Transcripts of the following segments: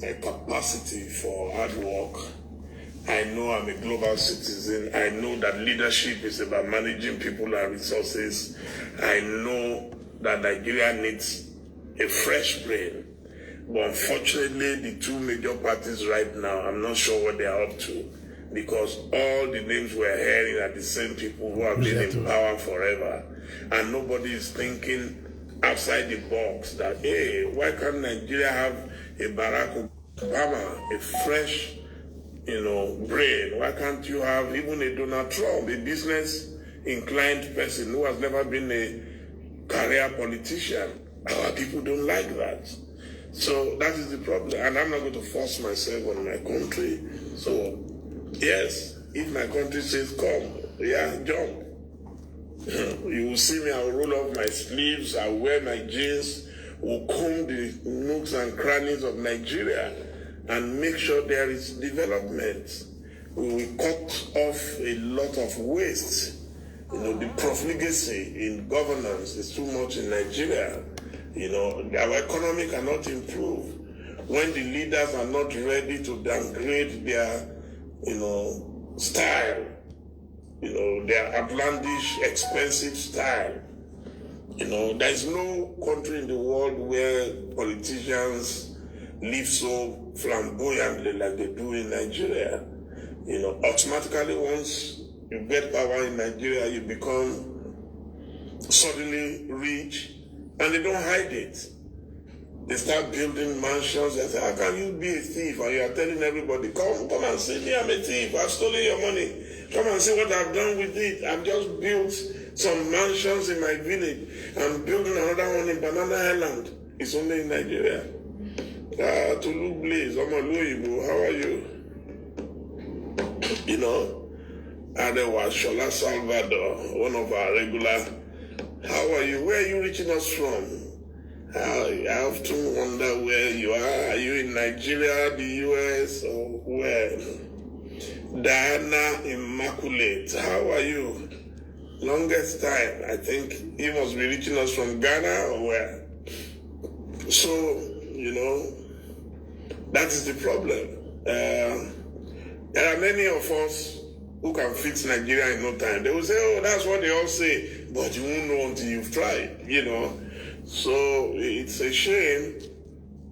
my capacity for hard work. I know I'm a global citizen. I know that leadership is about managing people and resources. I know that Nigeria needs a fresh brain. But unfortunately, the two major parties right now, I'm not sure what they are up to, because all the names we're hearing are the same people who have been in power forever. And nobody is thinking outside the box that, hey, why can't Nigeria have a Barack Obama, a fresh, brain? Why can't you have even a Donald Trump, a business-inclined person who has never been a career politician? Our people don't like that. So that is the problem. And I'm not going to force myself on my country. So, yes, if my country says come, yeah, jump. You will see me, I will roll off my sleeves, I will wear my jeans, will comb the nooks and crannies of Nigeria and make sure there is development. We will cut off a lot of waste. The profligacy in governance is too much in Nigeria. Our economy cannot improve when the leaders are not ready to downgrade their, style, their outlandish, expensive style. There is no country in the world where politicians live so flamboyantly like they do in Nigeria. Automatically once you get power in Nigeria, you become suddenly rich, and they don't hide it. They start building mansions. They say, how can you be a thief? And you are telling everybody, come and see me, I'm a thief. I've stolen your money. Come and see what I've done with it. I've just built some mansions in my village. I'm building another one in Banana Island. It's only in Nigeria. Tulu Blaze, how are you? And there was Shola Salvador, one of our regular. How are you? Where are you reaching us from? I often wonder where you are. Are you in Nigeria, the US, or where? Diana Immaculate, how are you? Longest time, I think he must be reaching us from Ghana or where? So, that is the problem. There are many of us who can fix Nigeria in no time. They will say, oh, that's what they all say, but you won't know until you've tried, So it's a shame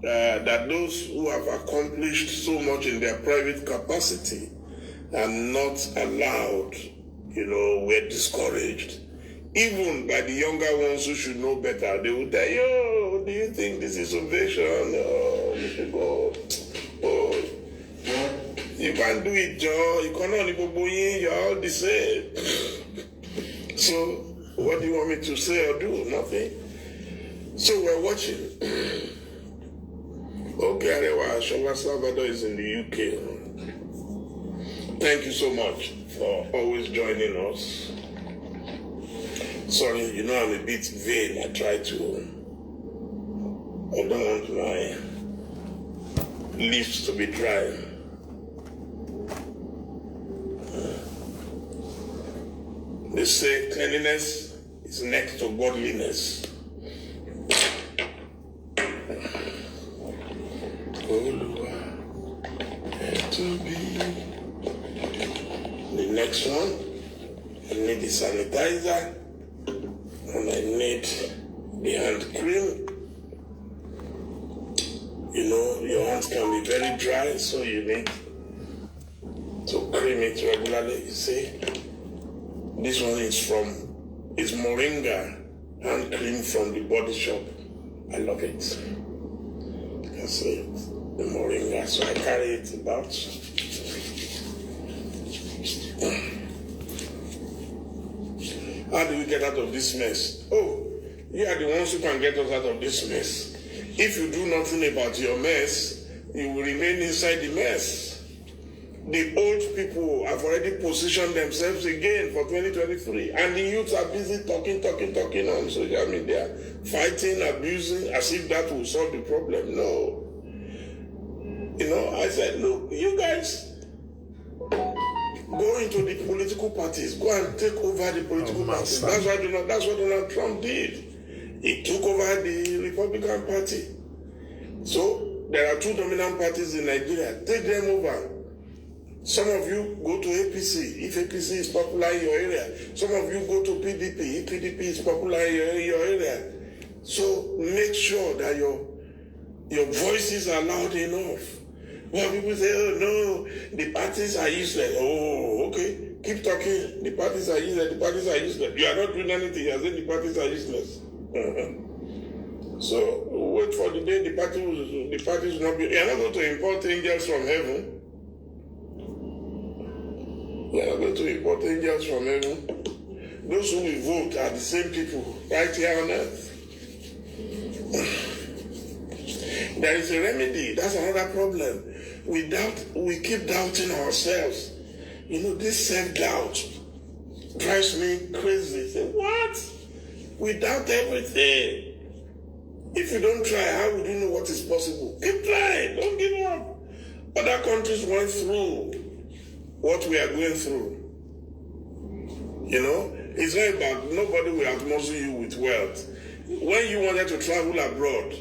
that those who have accomplished so much in their private capacity are not allowed, were discouraged. Even by the younger ones who should know better, they will tell you, do you think this is ovation? Oh, you should go. Oh, you can't do it, Joe. You cannot go in. You're all the same. So, what do you want me to say or do? Nothing. So, we're watching. Okay, Shola Salvador is in the UK. Thank you so much for always joining us. Sorry, I'm a bit vain. I don't want my lips to be dry. They say cleanliness is next to godliness. To be the next one, I need the sanitizer and I need the hand cream. Your hands can be very dry, so you need to cream it regularly. You see, this one is Moringa hand cream from the Body Shop. I love it. That's it. The Moringa, so I carry it about. How do we get out of this mess? Oh, you are the ones who can get us out of this mess. If you do nothing about your mess, you will remain inside the mess. The old people have already positioned themselves again for 2023, and the youths are busy talking on social media, fighting, abusing, as if that will solve the problem. No. I said, look, you guys go into the political parties, go and take over the political parties. That's what Donald Trump did. He took over the Republican Party. So there are two dominant parties in Nigeria. Take them over. Some of you go to APC, if APC is popular in your area. Some of you go to PDP, if PDP is popular in your area. So make sure that your voices are loud enough. Well, people say, oh no, the parties are useless. Oh, okay. Keep talking. The parties are useless. The parties are useless. You are not doing anything. You are saying the parties are useless. So wait for the day the parties will not be. You are not going to import angels from heaven. You are not going to import angels from heaven. Those who will vote are the same people right here on earth. There is a remedy. That's another problem. We keep doubting ourselves. You know, this self-doubt drives me crazy. Say, what? We doubt everything. If you don't try, how would you know what is possible? Keep trying. Don't give up. Other countries went through what we are going through. You know, it's not about nobody will outmuscle you with wealth. When you wanted to travel abroad,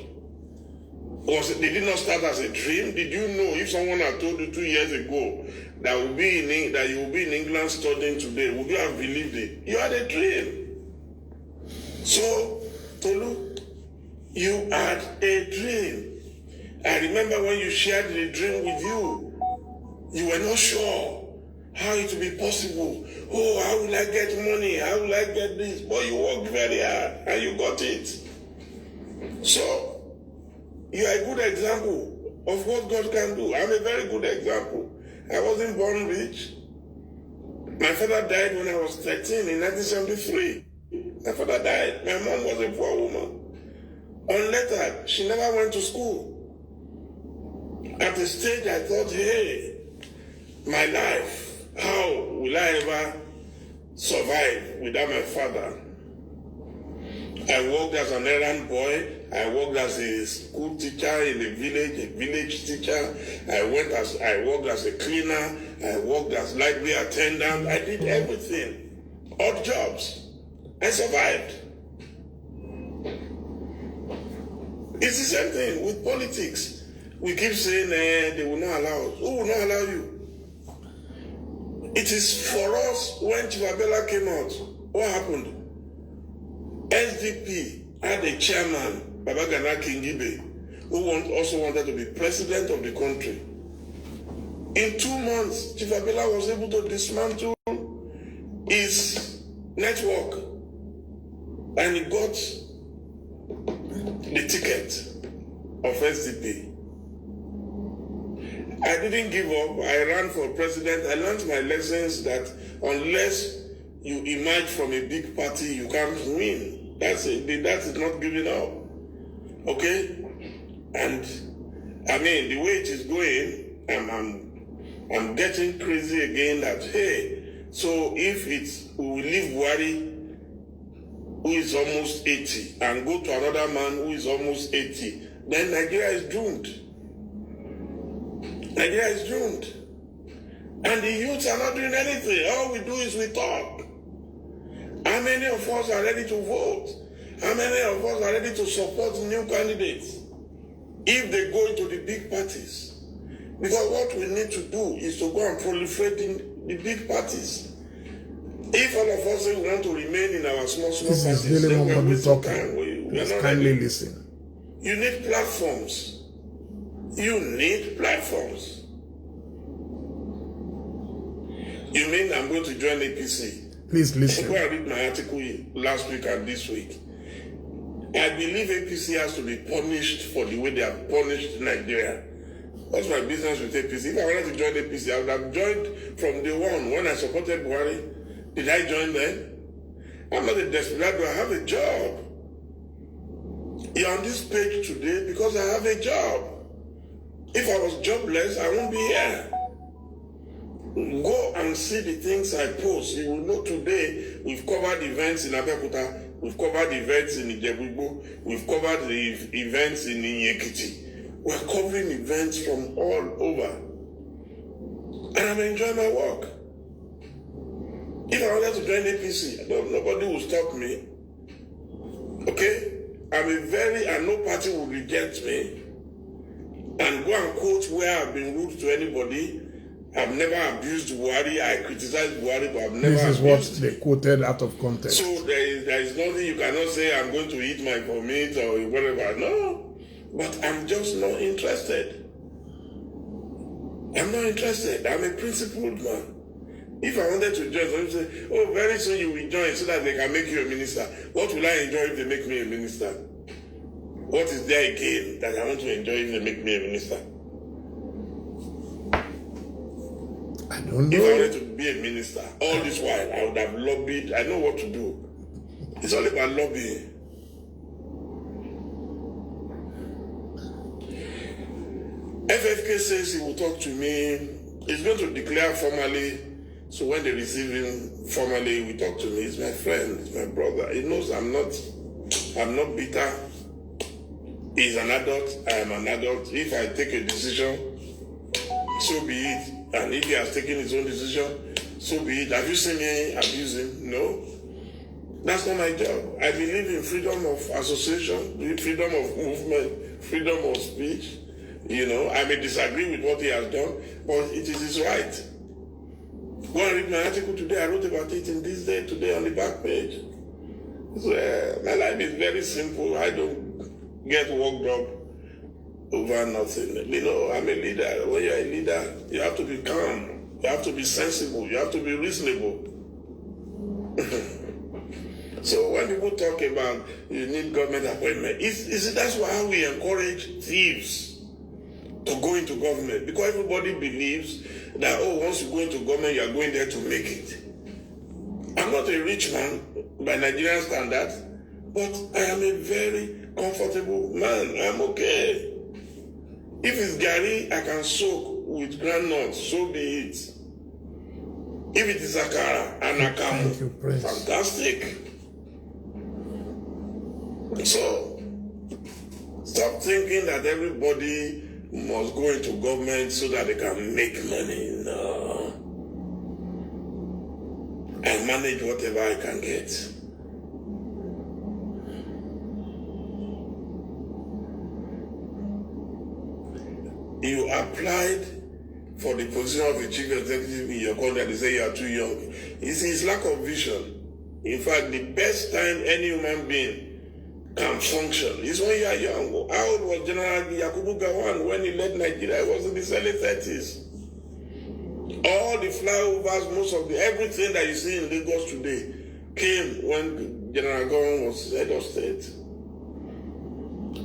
they did not start as a dream. Did you know if someone had told you 2 years ago that you will be in England studying today, would you have believed it? You had a dream. So, Tolu, you had a dream. I remember when you shared the dream with you were not sure how it will be possible. Oh, how will I get money? How will I get this? But you worked very hard and you got it. So, you are a good example of what God can do. I'm a very good example. I wasn't born rich. My father died when I was 13 in 1973. My father died. My mom was a poor woman. Unlettered. She never went to school. At the stage I thought, hey, my life, how will I ever survive without my father? I worked as an errand boy. I worked as a school teacher in a village teacher. I worked as a cleaner. I worked as library attendant. I did everything. Odd jobs. I survived. It's the same thing with politics. We keep saying they will not allow us. Who will not allow you? It is for us when Chief Abiola came out. What happened? SDP had a chairman, Babagana Kingibe, who also wanted to be president of the country. In 2 months, Chief Abiola was able to dismantle his network and he got the ticket of SDP. I didn't give up. I ran for president. I learned my lessons that unless you emerge from a big party, you can't win. That is not giving up. Okay? And I mean, the way it is going, I'm getting crazy again that, hey, so if we will leave Buhari, who is almost 80, and go to another man who is almost 80, then Nigeria is doomed. Nigeria is doomed. And the youths are not doing anything. All we do is we talk. How many of us are ready to vote? How many of us are ready to support new candidates if they go into the big parties? Because what we need to do is to go and proliferate in the big parties. If all of us say we want to remain in our small this parties, is really then what we're talking. time. We are not Kindly ready. listen. You need platforms. You need platforms. You mean I'm going to join APC? Please listen. Go and read my article last week and this week. I believe APC has to be punished for the way they have punished Nigeria. What's my business with APC? If I wanted to join APC, I would have joined from day one when I supported Buhari. Did I join then? I'm not a desperado. I have a job. You're on this page today because I have a job. If I was jobless, I won't be here. Go and see the things I post. You will know today we've covered events in Abeokuta, we've covered events in Ijebu-Igbo, we've covered the events in Ekiti. We're covering events from all over. And I'm enjoying my work. If I wanted to join APC, nobody will stop me. Okay? And no party will reject me. and go and quote where I've been rude to anybody. I've never abused Buhari. I criticize Buhari, but I've never abused. This is what they quoted out of context. So there is nothing you cannot say, I'm going to eat my vomit or whatever. No. But I'm just not interested. I'm not interested. I'm a principled man. If I wanted to join, I would say, oh, very soon you will join so that they can make you a minister. What will I enjoy if they make me a minister? What is there again that I want to enjoy if they make me a minister? I don't know. If I wanted to be a minister, all this while, I would have lobbied. I know what to do. It's all about lobbying. FFK says he will talk to me. He's going to declare formally. So when they receive him formally, we talk to me. He's my friend. He's my brother. He knows I'm not bitter. He's an adult. I am an adult. If I take a decision, so be it. And if he has taken his own decision, so be it. Have you seen me abuse him? No. That's not my job. I believe in freedom of association, freedom of movement, freedom of speech. You know, I may disagree with what he has done, but it is his right. Go and read my article today. I wrote about it in This Day today on the back page. So, my life is very simple. I don't get worked up over nothing. You know, I'm a leader. When you're a leader, you have to be calm. You have to be sensible. You have to be reasonable. So when people talk about you need government appointment, that's why we encourage thieves to go into government. Because everybody believes that, oh, once you go into government, you are going there to make it. I'm not a rich man by Nigerian standards, but I am a very comfortable man. I'm okay. If it's Gary, I can soak with groundnuts, so be it. If it is Akara and Akamu, fantastic. So, stop thinking that everybody must go into government so that they can make money. No. I manage whatever I can get. You applied for the position of a chief executive in your country, they say you are too young. It's lack of vision. In fact, the best time any human being can function is when you are young. How old was General Yakubu Gowon when he led Nigeria? It was in his early 30s. All the flyovers, everything that you see in Lagos today came when General Gowon was head of state.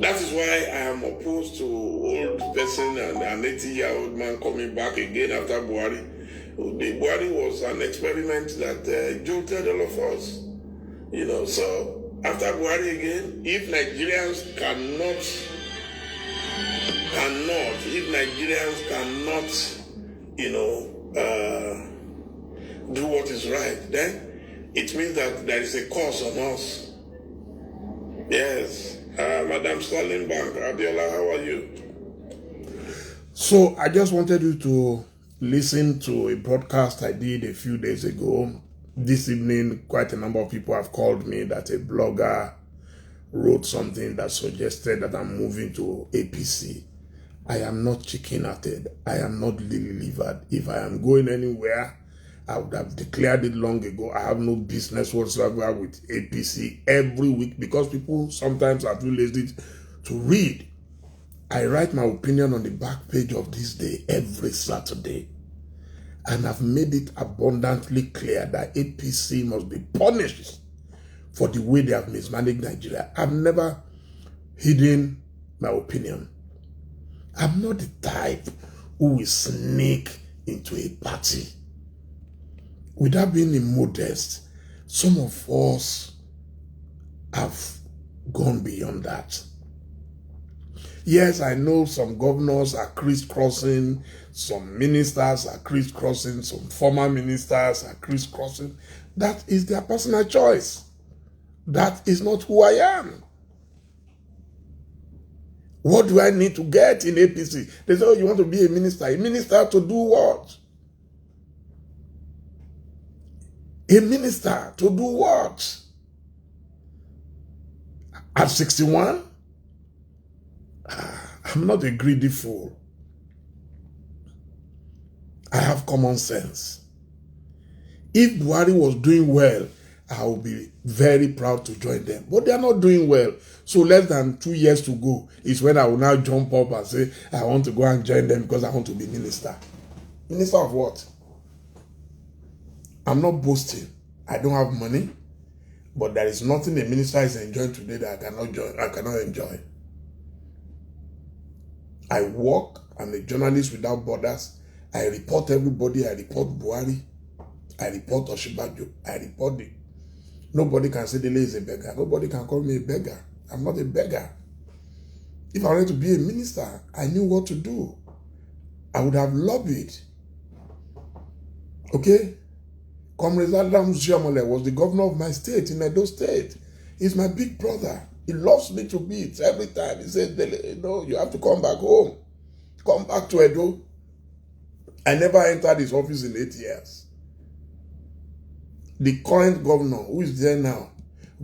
That is why I am opposed to old person and an 80-year-old man coming back again after Buhari. The Buhari was an experiment that jolted all of us. You know, so after Buhari again, if Nigerians cannot, you know, do what is right, then it means that there is a curse on us. Yes. Madam Sterling Bank, Abiola, how are you? So I just wanted you to listen to a broadcast I did a few days ago. This evening, quite a number of people have called me that a blogger wrote something that suggested that I'm moving to APC. I am not chicken-hearted. I am not lily-livered. If I am going anywhere, I would have declared it long ago. I have no business whatsoever with APC every week because people sometimes are too lazy to read. I write my opinion on the back page of This Day every Saturday. And I've made it abundantly clear that APC must be punished for the way they have mismanaged Nigeria. I've never hidden my opinion. I'm not the type who will sneak into a party. Without being immodest, some of us have gone beyond that. Yes, I know some governors are crisscrossing, some ministers are crisscrossing, some former ministers are crisscrossing. That is their personal choice. That is not who I am. What do I need to get in APC? They say, oh, you want to be a minister. A minister to do what? A minister to do what? At 61? I'm not a greedy fool. I have common sense. If Buhari was doing well, I will be very proud to join them. But they are not doing well. So less than 2 years to go is when I will now jump up and say, I want to go and join them because I want to be minister. Minister of what? I'm not boasting. I don't have money. But there is nothing a minister is enjoying today that I cannot enjoy. I work. I'm a journalist without borders. I report everybody. I report Buhari. I report Oshibajo. I report it. Nobody can say Dele is a beggar. Nobody can call me a beggar. I'm not a beggar. If I wanted to be a minister, I knew what to do. I would have lobbied. Okay? Comrade Adams Oshiomhole was the governor of my state, in Edo State. He's my big brother. He loves me to bits every time. He says, Dele, no, you have to come back home. Come back to Edo. I never entered his office in 8 years. The current governor, who is there now,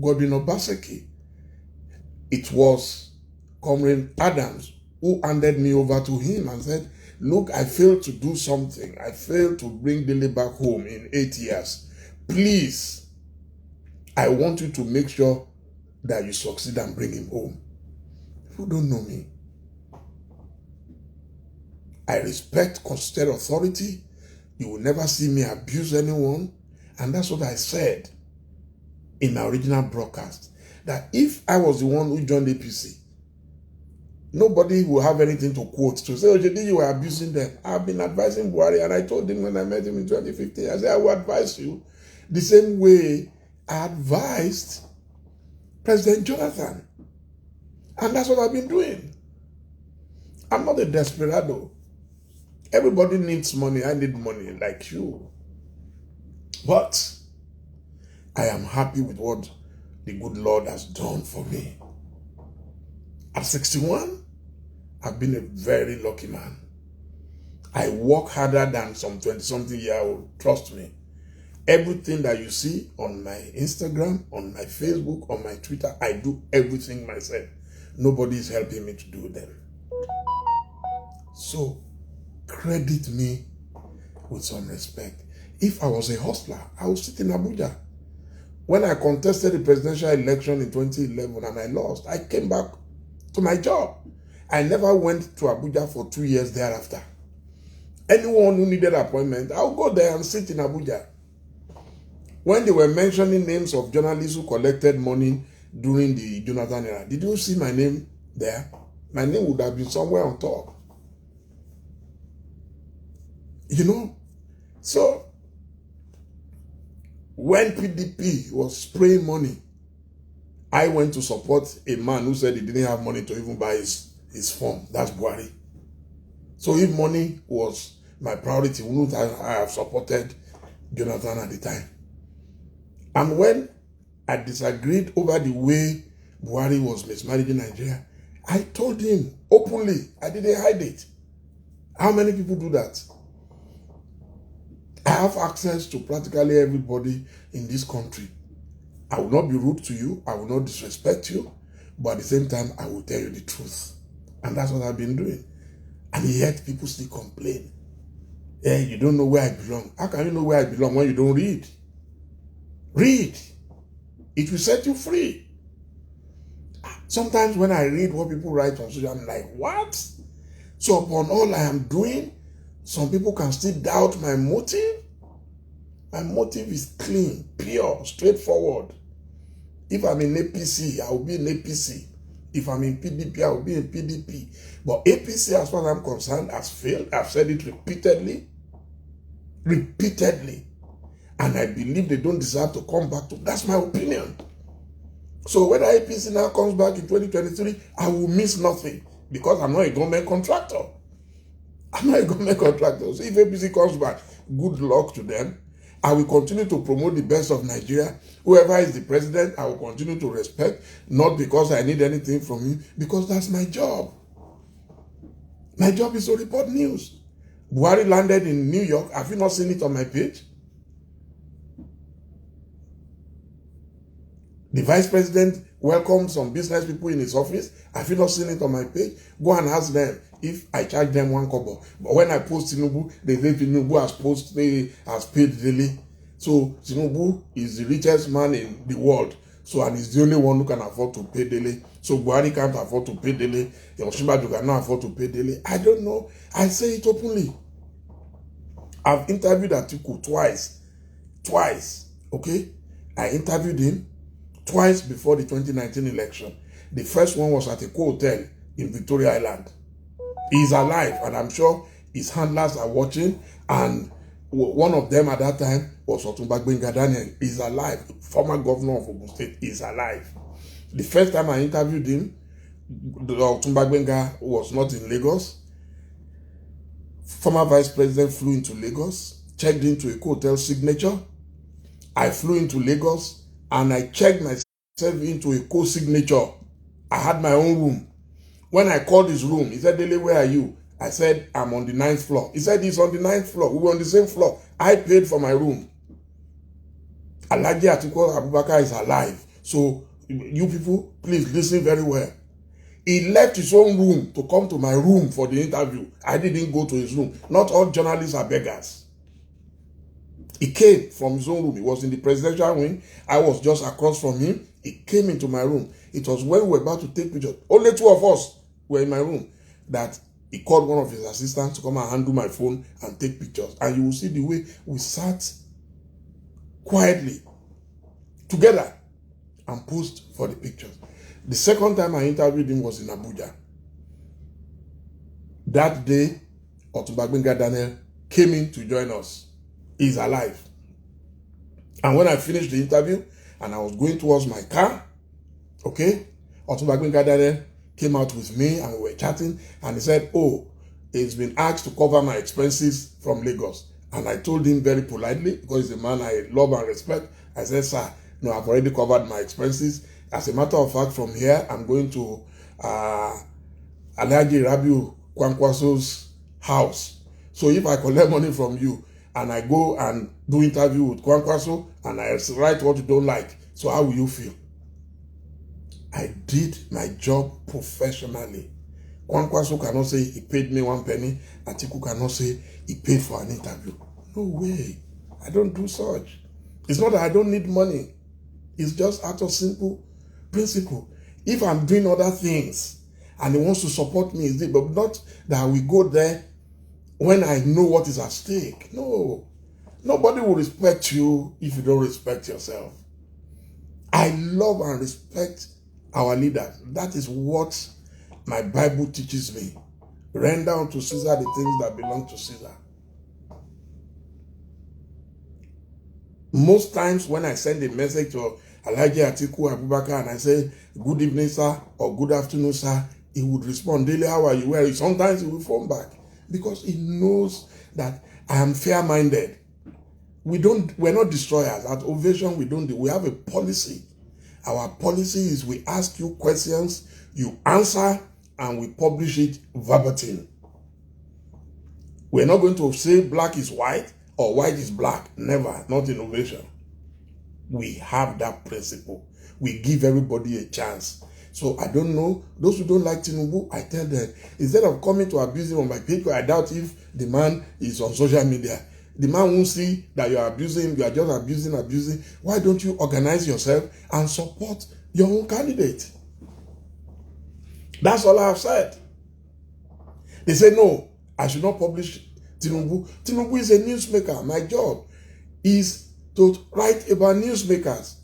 Godwin Obaseki, it was Comrade Adams who handed me over to him and said, look, I failed to do something. I failed to bring Dele back home in 8 years. Please, I want you to make sure that you succeed and bring him home. People don't know me. I respect constituted authority. You will never see me abuse anyone. And that's what I said in my original broadcast. That if I was the one who joined APC, nobody will have anything to quote to say, Ojedi, you were abusing them. I've been advising Buhari, and I told him when I met him in 2015, I said, I will advise you the same way I advised President Jonathan. And that's what I've been doing. I'm not a desperado. Everybody needs money. I need money like you. But I am happy with what the good Lord has done for me. At 61, I've been a very lucky man. I work harder than some 20-something-year-old. Trust me. Everything that you see on my Instagram, on my Facebook, on my Twitter, I do everything myself. Nobody is helping me to do them. So, credit me with some respect. If I was a hustler, I would sit in Abuja. When I contested the presidential election in 2011 and I lost, I came back to my job. I never went to Abuja for 2 years thereafter. Anyone who needed an appointment, I would go there and sit in Abuja. When they were mentioning names of journalists who collected money during the Jonathan era, did you see my name there? My name would have been somewhere on top. You know? So, when PDP was spraying money, I went to support a man who said he didn't have money to even buy his form. That's Buhari. So if money was my priority, wouldn't I have supported Jonathan at the time? And when I disagreed over the way Buhari was mismanaging Nigeria, I told him openly. I didn't hide it. How many people do that? I have access to practically everybody in this country. I will not be rude to you. I will not disrespect you. But at the same time, I will tell you the truth. And that's what I've been doing. And yet people still complain. Hey, you don't know where I belong. How can you know where I belong when you don't read? Read. It will set you free. Sometimes when I read what people write on social, I'm like, what? So upon all I am doing, some people can still doubt my motive. My motive is clean, pure, straightforward. If I'm in APC, I will be in APC. If I'm in PDP, I will be in PDP. But APC, as far as I'm concerned, has failed. I've said it repeatedly. Repeatedly. And I believe they don't deserve to come back to. That's my opinion. So whether APC now comes back in 2023, I will miss nothing. Because I'm not a government contractor. I'm not a government contractor. So if APC comes back, good luck to them. I will continue to promote the best of Nigeria. Whoever is the president, I will continue to respect. Not because I need anything from him, because that's my job. My job is to report news. Buhari landed in New York. Have you not seen it on my page? The vice president welcome some business people in his office. Have you not seen it on my page? Go and ask them if I charge them 1 kobo. But when I post Tinubu, they say Tinubu has paid daily. So Tinubu is the richest man in the world. So, and he's the only one who can afford to pay daily. So Buhari can't afford to pay daily. Osinbajo cannot afford to pay daily. I don't know. I say it openly. I've interviewed Atiku twice. Okay? I interviewed him twice before the 2019 election. The first one was at a hotel in Victoria Island. He's alive, and I'm sure his handlers are watching, and one of them at that time was Otumba Gbenga Daniel. He's alive. Former governor of Ogun State is alive. The first time I interviewed him, Otumba Gbenga was not in Lagos. Former vice president flew into Lagos, checked into a hotel signature. I flew into Lagos and I checked myself into a co-signature. I had my own room. When I called his room, he said, Dele, where are you? I said, I'm on the 9th floor. He said, he's on the 9th floor. We were on the same floor. I paid for my room. Alhaji Atiku Abubakar is alive. So you people, please listen very well. He left his own room to come to my room for the interview. I didn't go to his room. Not all journalists are beggars. He came from his own room. He was in the presidential wing. I was just across from him. He came into my room. It was when we were about to take pictures. Only 2 of us were in my room. That he called one of his assistants to come and handle my phone and take pictures. And you will see the way we sat quietly together and posed for the pictures. The second time I interviewed him was in Abuja. That day, Otumba Gbenga Daniel came in to join us. He's alive. And when I finished the interview and I was going towards my car, okay, Otumba Gbenga Daniel came out with me and we were chatting, and he said, oh, he's been asked to cover my expenses from Lagos. And I told him very politely, because he's a man I love and respect, I said, sir, no, I've already covered my expenses. As a matter of fact, from here, I'm going to Alhaji Rabiu Kwankwaso's house. So if I collect money from you and I go and do interview with Kwankwaso and I write what you don't like, so how will you feel? I did my job professionally. Kwankwaso cannot say he paid me 1 penny. Atiku cannot say he paid for an interview. No way. I don't do such. It's not that I don't need money. It's just out of simple principle. If I'm doing other things and he wants to support me, but not that we go there when I know what is at stake. No. Nobody will respect you if you don't respect yourself. I love and respect our leaders. That is what my Bible teaches me. Render unto Caesar the things that belong to Caesar. Most times when I send a message to Alhaji Atiku Abubakar and I say, good evening, sir, or good afternoon, sir, he would respond, Dele, how are you? Well, sometimes he will phone back because he knows that I am fair-minded. We're not destroyers. At Ovation, we have a policy. Our policy is we ask you questions, you answer, and we publish it verbatim. We're not going to say black is white or white is black. Never. Not in Ovation. We have that principle. We give everybody a chance. So I don't know. Those who don't like Tinubu, I tell them, instead of coming to abuse him on my page, I doubt if the man is on social media. The man won't see that you are abusing him, you are just abusing. Why don't you organize yourself and support your own candidate? That's all I have said. They say, no, I should not publish Tinubu. Tinubu is a newsmaker. My job is to write about newsmakers.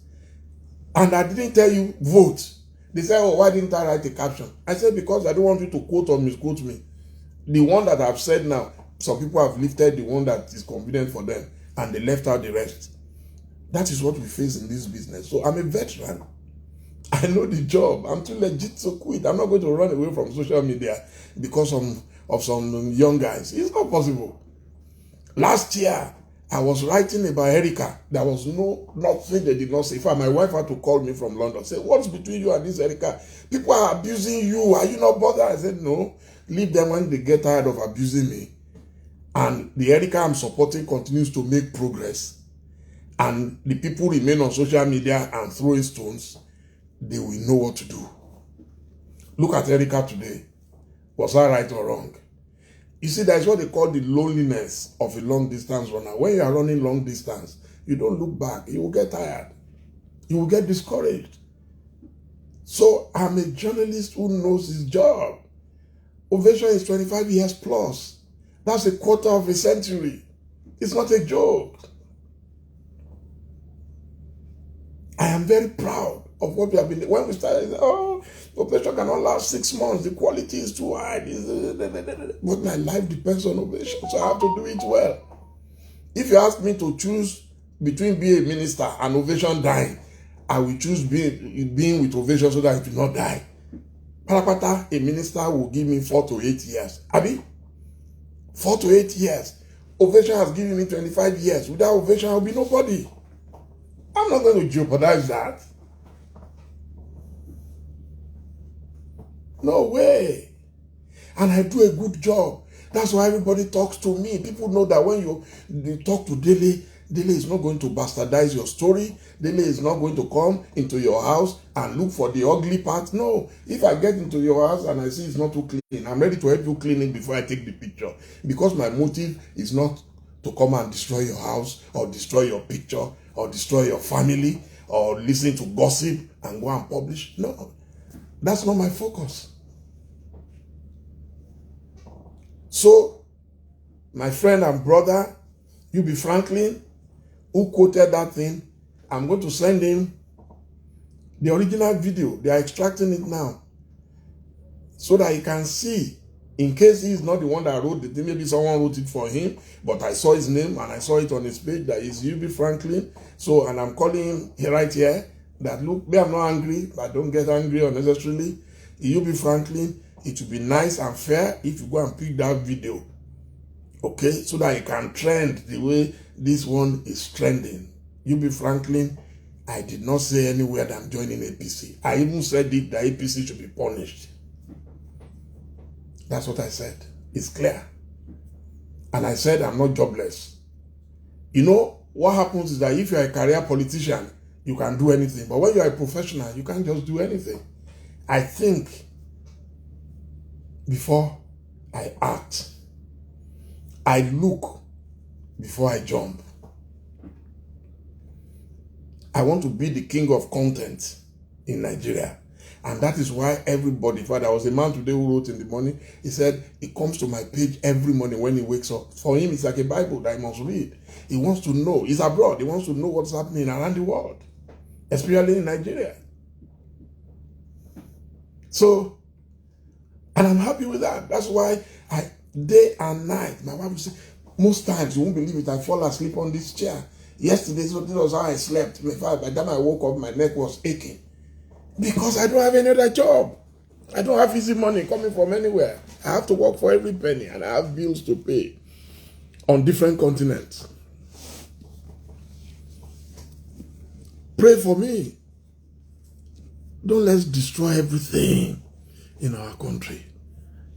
And I didn't tell you vote. They say, oh, why didn't I write a caption? I said, because I don't want you to quote or misquote me. The one that I've said now, some people have lifted the one that is convenient for them and they left out the rest. That is what we face in this business. So I'm a veteran. I know the job. I'm too legit to quit. I'm not going to run away from social media because of some young guys. It's not possible. Last year, I was writing about Erica. There was nothing they did not say. In fact, my wife had to call me from London. Say, what's between you and this Erica? People are abusing you. Are you not bothered? I said, no. Leave them when they get tired of abusing me. And the Erica I'm supporting continues to make progress. And the people remain on social media and throwing stones. they will know what to do. Look at Erica today. Was that right or wrong? You see, that's what they call the loneliness of a long distance runner. When you are running long distance, you don't look back. You will get tired. You will get discouraged. So I'm a journalist who knows his job. Ovation is 25 years plus. That's a quarter of a century. It's not a joke. I am very proud of what we have been. When we started, Ovation cannot last 6 months. The quality is too high. But my life depends on Ovation, so I have to do it well. If you ask me to choose between being a minister and Ovation dying, I will choose being with Ovation so that it will not die. Parapata, a minister will give me 4 to 8 years. Abi? 4 to 8 years. Ovation has given me 25 years. Without Ovation, I will be nobody. I'm not going to jeopardize that. No way. And I do a good job. That's why everybody talks to me. People know that when you talk to Dele, Dele is not going to bastardize your story. Dele is not going to come into your house and look for the ugly part. No. If I get into your house and I see it's not too clean, I'm ready to help you clean it before I take the picture. Because my motive is not to come and destroy your house or destroy your picture or destroy your family or listen to gossip and go and publish. No. That's not my focus. So, my friend and brother, UB Franklin, who quoted that thing, I'm going to send him the original video. They are extracting it now so that he can see. In case he's not the one that wrote the thing, maybe someone wrote it for him, but I saw his name and I saw it on his page that is UB Franklin. So, and I'm calling him right here that, look, me, I'm not angry, but don't get angry unnecessarily. UB Franklin, it will be nice and fair if you go and pick that video, okay, so that it can trend the way this one is trending. UB Franklin, I did not say anywhere that I'm joining APC. I even said it that APC should be punished. That's what I said. It's clear. And I said I'm not jobless. You know, what happens is that if you're a career politician, you can do anything. But when you're a professional, you can't just do anything. I think before I act. I look before I jump. I want to be the king of content in Nigeria. And that is why everybody, in fact, there was a man today who wrote in the morning, he said he comes to my page every morning when he wakes up. For him, it's like a Bible that he must read. He wants to know. He's abroad. He wants to know what's happening around the world, especially in Nigeria. So, and I'm happy with that. That's why day and night, my wife will say, most times, you won't believe it, I fall asleep on this chair. Yesterday, so this was how I slept. In fact, by the time I woke up, my neck was aching. Because I don't have any other job. I don't have easy money coming from anywhere. I have to work for every penny and I have bills to pay on different continents. Pray for me. Don't let's destroy everything in our country.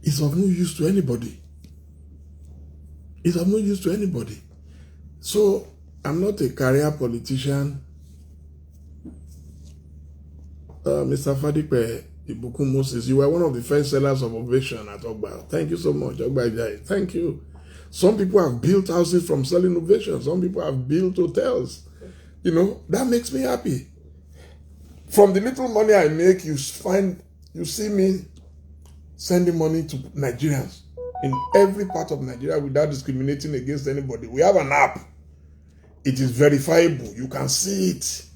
It's of no use to anybody. It's of no use to anybody. So, I'm not a career politician. Mr. Fadipe Ibukun Moses, you were one of the first sellers of Ovation at Ogba. Thank you so much, Ogba Jai. Thank you. Some people have built houses from selling Ovation. Some people have built hotels. You know, that makes me happy. From the little money I make, you see me sending money to Nigerians in every part of Nigeria without discriminating against anybody. We have an app. It is verifiable. You can see it.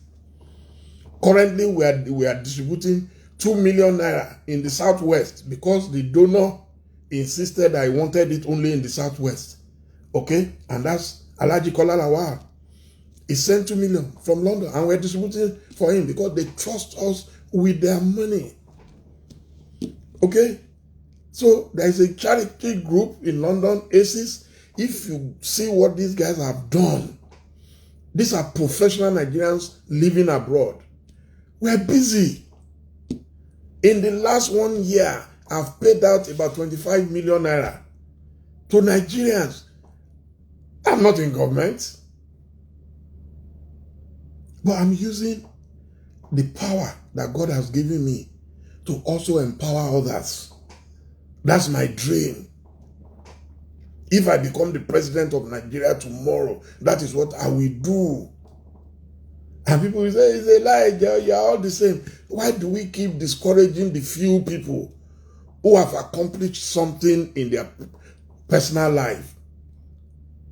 Currently, we are distributing 2 million naira in the Southwest because the donor insisted I wanted it only in the Southwest. Okay? And that's Alhaji Kola Lawal. He sent 2 million from London and we're distributing for him because they trust us with their money. Okay? So there is a charity group in London, ACES. If you see what these guys have done, these are professional Nigerians living abroad. We're busy. In the last 1 year, I've paid out about 25 million naira to Nigerians. I'm not in government, but I'm using the power that God has given me to also empower others. That's my dream. If I become the president of Nigeria tomorrow, that is what I will do. And people will say, it's a lie, you're all the same. Why do we keep discouraging the few people who have accomplished something in their personal life,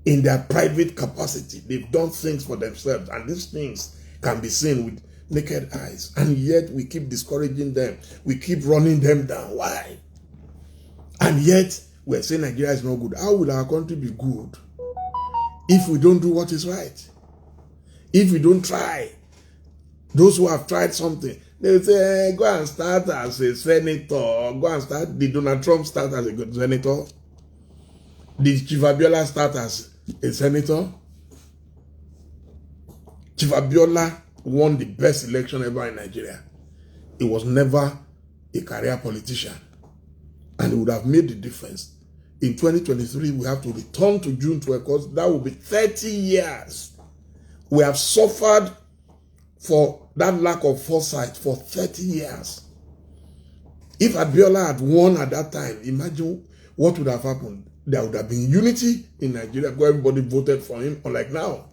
in their private capacity? They've done things for themselves, and these things can be seen with naked eyes. And yet we keep discouraging them. We keep running them down. Why? And yet we're saying Nigeria is not good. How will our country be good if we don't do what is right? If we don't try? Those who have tried something, they will say, go and start as a senator. Go and start. Did Donald Trump start as a good senator? Did Chief Abiola start as a senator? Chief Abiola won the best election ever in Nigeria. He was never a career politician, and it would have made the difference. In 2023, we have to return to June 12, because that will be 30 years. We have suffered for that lack of foresight for 30 years. If Abiola had won at that time, imagine what would have happened. There would have been unity in Nigeria because everybody voted for him, unlike now.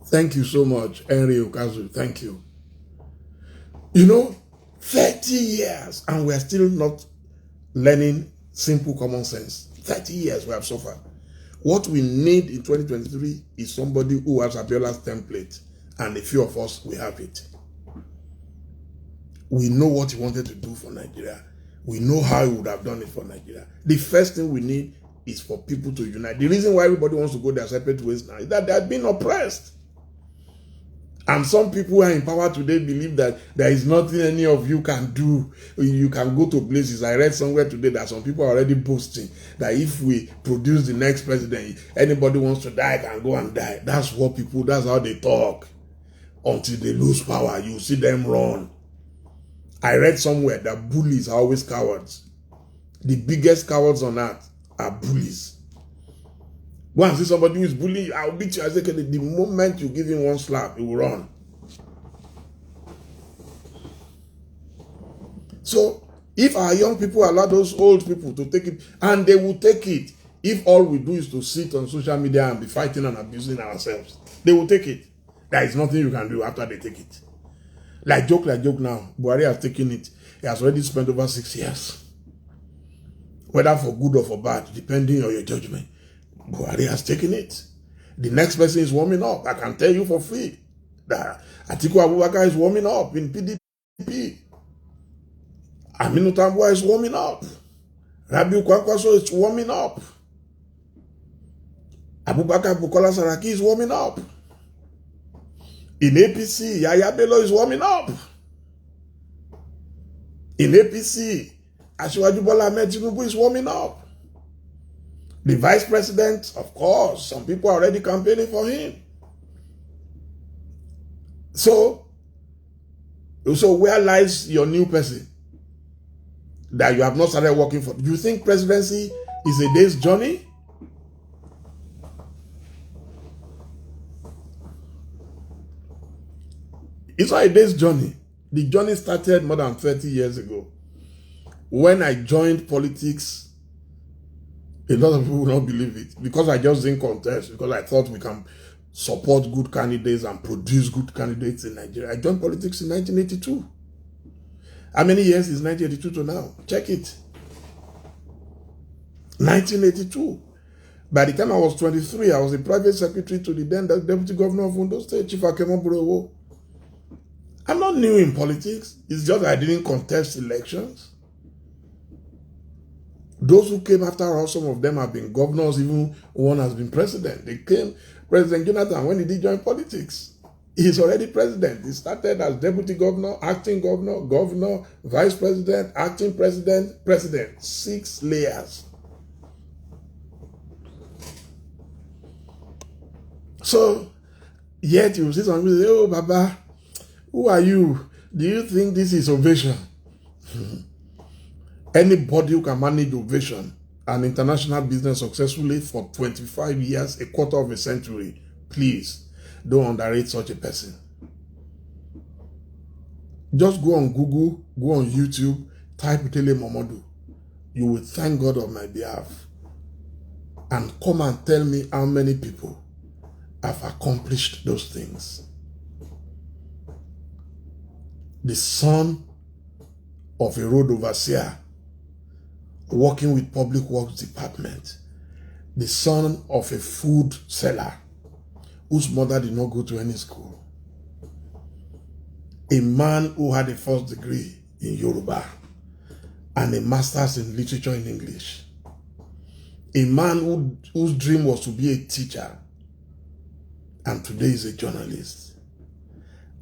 Thank you so much, Henry Okazu. Thank you. 30 years, and we're still not learning simple common sense. 30 years we have suffered. What we need in 2023 is somebody who has Abiola's template, and a few of us, we have it. We know what he wanted to do for Nigeria. We know how he would have done it for Nigeria. The first thing we need is for people to unite. The reason why everybody wants to go their separate ways now is that they have been oppressed. And some people who are in power today believe that there is nothing any of you can do. You can go to places. I read somewhere today that some people are already boasting that if we produce the next president, anybody wants to die can go and die. That's how they talk. Until they lose power, you see them run. I read somewhere that bullies are always cowards. The biggest cowards on earth are bullies. Go and see somebody who is bullying, I'll beat you. I say, the moment you give him one slap, he will run. So, if our young people allow those old people to take it, and they will take it, if all we do is to sit on social media and be fighting and abusing ourselves, they will take it. There is nothing you can do after they take it. Like joke now, Buhari has taken it. He has already spent over 6 years. Whether for good or for bad, depending on your judgment. Buhari has taken it. The next person is warming up. I can tell you for free that Atiku Abubakar is warming up in PDP. Aminu Tambuwal is warming up. Rabiu Kwankwaso is warming up. Abubakar Bukola Saraki is warming up. In APC, Yahya Bello is warming up. In APC, Asiwaju Bola Ahmed Tinubu is warming up. The vice president, of course, some people are already campaigning for him. So where lies your new person that you have not started working for? Do you think presidency is a day's journey? It's not a day's journey. The journey started more than 30 years ago. When I joined politics, a lot of people will not believe it because I just didn't contest, because I thought we can support good candidates and produce good candidates in Nigeria. I joined politics in 1982. How many years is 1982 to now? Check it. 1982. By the time I was 23, I was a private secretary to the then deputy governor of Ondo State, Chief Akemo Burewo. I'm not new in politics. It's just that I didn't contest elections. Those who came after us, some of them have been governors, even one has been president. They came, President Jonathan, when did he join politics? He's already president. He started as deputy governor, acting governor, governor, vice president, acting president, president. 6 layers. So, yet you see some people say, oh, Baba, who are you? Do you think this is ovation? Anybody who can manage ovation and international business successfully for 25 years, a quarter of a century, Please, don't underrate such a person. Just go on Google, go on YouTube, type Dele Momodu. You will thank God on my behalf. And come and tell me how many people have accomplished those things. The son of a road overseer working with public works department. The son of a food seller whose mother did not go to any school. A man who had a first degree in Yoruba and a master's in literature in English. A man whose dream was to be a teacher and today is a journalist.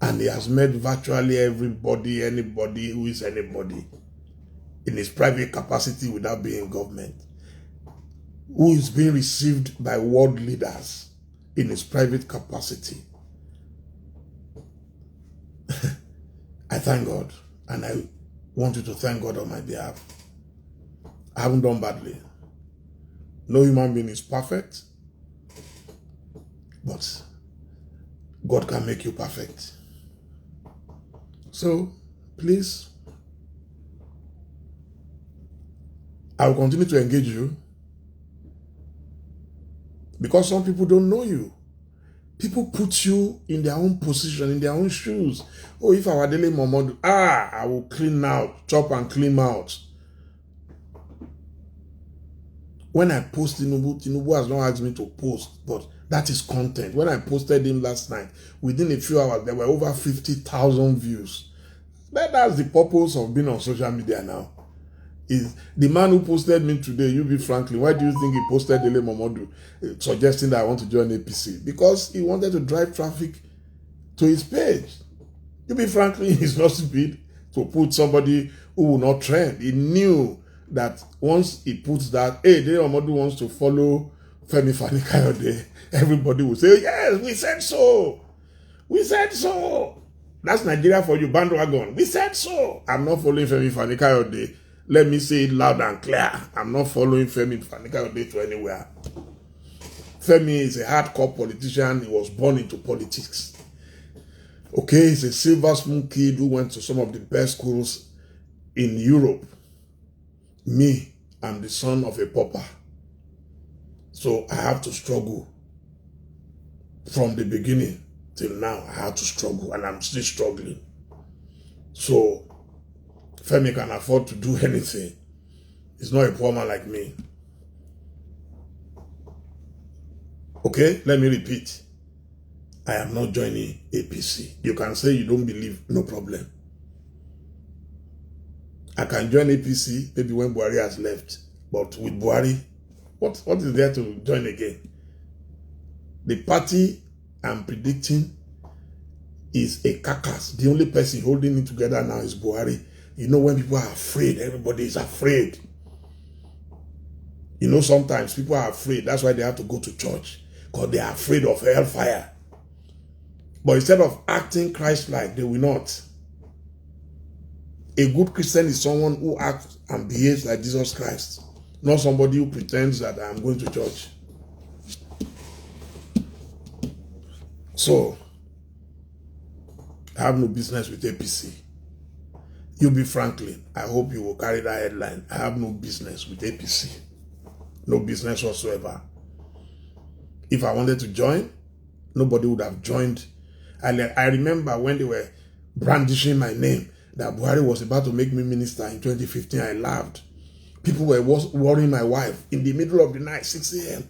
And he has met virtually everybody, anybody who is anybody in his private capacity without being in government, who is being received by world leaders in his private capacity. I thank God, and I want you to thank God on my behalf. I haven't done badly. No human being is perfect, but God can make you perfect. So, please, I will continue to engage you because some people don't know you. People put you in their own position, in their own shoes. Oh, if I were Dele Momodu, I will clean out, chop and clean out. When I post Tinubu has not asked me to post, but that is content. When I posted him last night, within a few hours, there were over 50,000 views. That's the purpose of being on social media now. Is the man who posted me today, UB Franklin, why do you think he posted Dele Momodu suggesting that I want to join APC? Because he wanted to drive traffic to his page. UB Franklin is not stupid to put somebody who will not trend. He knew that once he puts that, hey, Dele Momodu wants to follow Femi Fani-Kayode, everybody will say, yes, we said so. We said so. That's Nigeria for you, bandwagon. We said so. I'm not following Femi Fani-Kayode. Let me say it loud and clear. I'm not following Femi Fani-Kayode to anywhere. Femi is a hardcore politician. He was born into politics. Okay, he's a silver spoon kid who went to some of the best schools in Europe. Me, I'm the son of a pauper. So I have to struggle. From the beginning till now, I had to struggle, and I'm still struggling. So Femi can afford to do anything. He's not a poor man like me. Okay, let me repeat. I am not joining APC. You can say you don't believe, no problem. I can join APC maybe when Buhari has left. But with Buhari, what is there to join again? The party I'm predicting is a carcass. The only person holding it together now is Buhari. You know, when people are afraid, everybody is afraid. You know, sometimes people are afraid. That's why they have to go to church, because they are afraid of hellfire. But instead of acting Christ-like, they will not. A good Christian is someone who acts and behaves like Jesus Christ, not somebody who pretends that I'm going to church. So, I have no business with APC. UB Franklin, I hope you will carry that headline. I have no business with APC. No business whatsoever. If I wanted to join, nobody would have joined. I remember when they were brandishing my name, that Buhari was about to make me minister in 2015, I laughed. People were worrying my wife in the middle of the night, 6 a.m.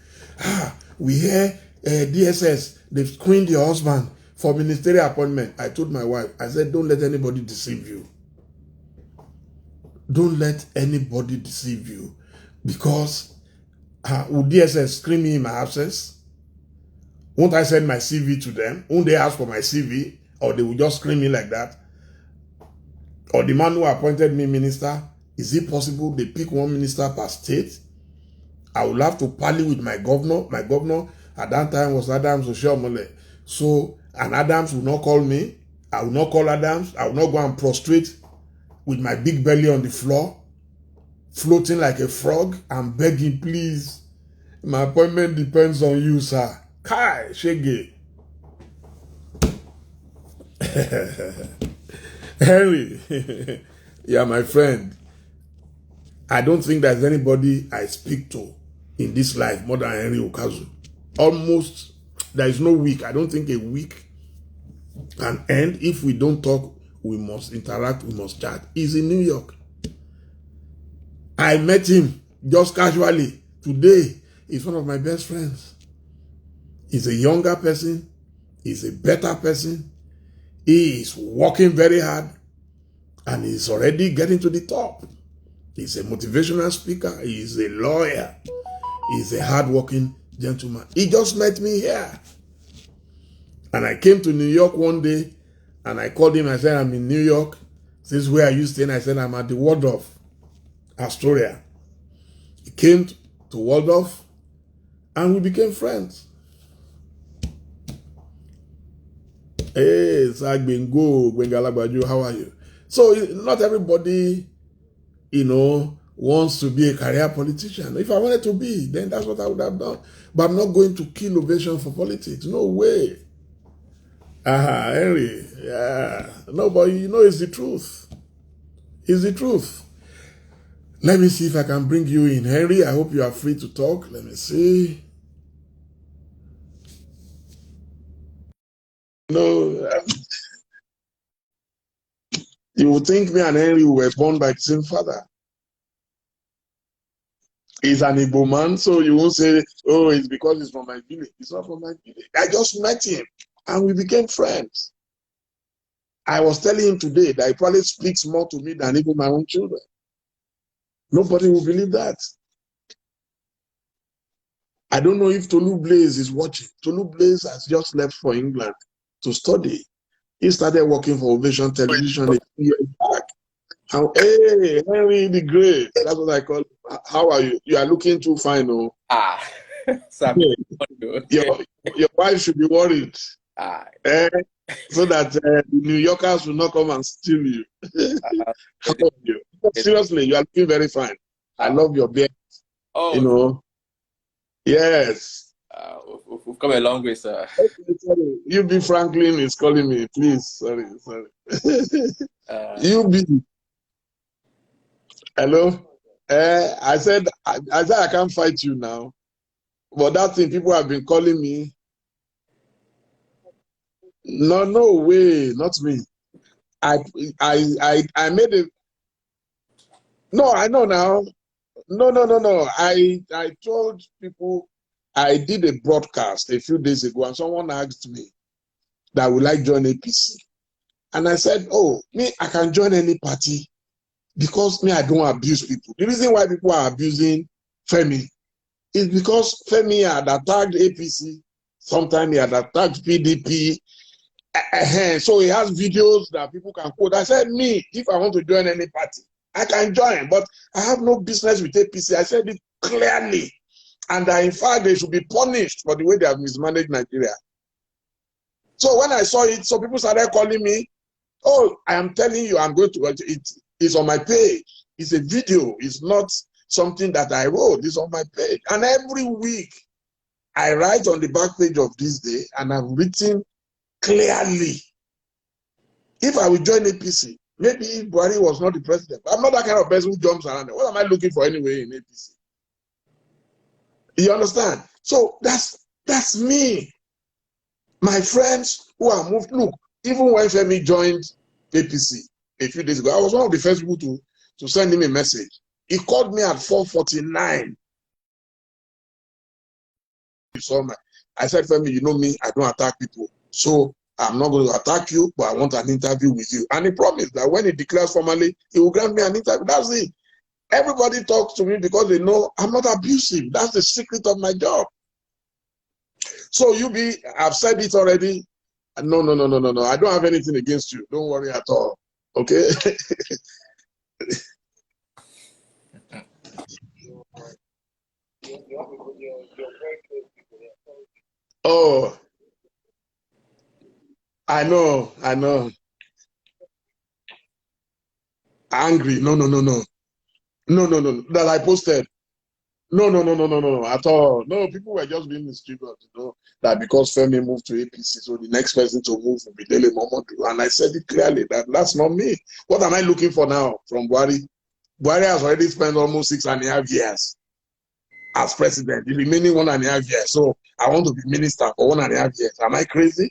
We hear DSS, they've screened your husband for ministerial appointment. I told my wife, I said, don't let anybody deceive you. Don't let anybody deceive you. Because would DSS screen me in my absence? Won't I send my CV to them? Won't they ask for my CV? Or they will just screen me like that? Or the man who appointed me minister, is it possible they pick one minister per state? I will have to parley with my governor. My governor at that time was Adams Oshiomhole. So, and Adams will not call me. I will not call Adams. I will not go and prostrate with my big belly on the floor, floating like a frog and begging, please, my appointment depends on you, sir. Kai Shege. Henry, yeah, my friend. I don't think there's anybody I speak to in this life more than Henry Okazu. Almost, there is no week. I don't think a week can end if we don't talk. We must interact. We must chat. He's in New York. I met him just casually today. He's one of my best friends. He's a younger person. He's a better person. He is working very hard and he's already getting to the top. He's a motivational speaker. He's a lawyer. He's a hardworking gentleman. He just met me here. And I came to New York one day and I called him. I said, I'm in New York. This is where are you staying? I said, I'm at the Waldorf Astoria. He came to Waldorf and we became friends. Hey, Sagbengo, Gwengalabaju, how are you? So not everybody, wants to be a career politician. If I wanted to be, then that's what I would have done. But I'm not going to kill ovation for politics. No way. Henry, yeah. No, but it's the truth. It's the truth. Let me see if I can bring you in. Henry, I hope you are free to talk. Let me see. No, you would think me and Henry were born by the same father. He's an Igbo man, so you won't say, oh, it's because he's from my village. It's not from my village. I just met him and we became friends. I was telling him today that he probably speaks more to me than even my own children. Nobody will believe that. I don't know if Tolu Blaze is watching. Tolu Blaze has just left for England to study. He started working for Ovation Television a few years back. Hey, Henry the Great. That's what I call him. How are you? You are looking too fine, oh. Sam, your wife should be worried. So that the New Yorkers will not come and steal you. How are you? Seriously, you are looking very fine. I love your beard. Oh, Yes. we've come a long way, sir. Sorry. UB Franklin is calling me. Please, sorry. UB. Hello. I said I can't fight you now, but that thing people have been calling me. No way, not me. I made a. No, I know now. No. I told people I did a broadcast a few days ago, and someone asked me that would like join APC, and I said, "Oh, me, I can join any party because me, I don't abuse people. The reason why people are abusing Femi is because Femi had attacked APC. Sometimes he had attacked PDP." So he has videos that people can quote. I said, me, if I want to join any party, I can join, but I have no business with APC. I said it clearly. And that in fact, they should be punished for the way they have mismanaged Nigeria. So when I saw it, so people started calling me, oh, I am telling you, I'm going to, it's on my page. It's a video. It's not something that I wrote. It's on my page. And every week, I write on the back page of This Day, and I've written clearly, if I will join APC, maybe if Buhari was not the president. I'm not that kind of person who jumps around. What am I looking for anyway in APC? You understand? So that's me. My friends who are moved. Look, even when Femi joined APC a few days ago, I was one of the first people to send him a message. He called me at 4:49. I said, Femi, you know me, I don't attack people. So I'm not going to attack you, but I want an interview with you. And he promised that when he declares formally, he will grant me an interview. That's it. Everybody talks to me because they know I'm not abusive. That's the secret of my job. So I've said it already. No. I don't have anything against you. Don't worry at all. Okay? Oh, I know. Angry. No. That I posted. No, at all. No, people were just being mischievous, that because Femi moved to APC, so the next person to move will be Dele Momodu. And I said it clearly that that's not me. What am I looking for now from Buhari? Buhari has already spent almost 6.5 years as president, the remaining 1.5 years. So I want to be minister for 1.5 years. Am I crazy?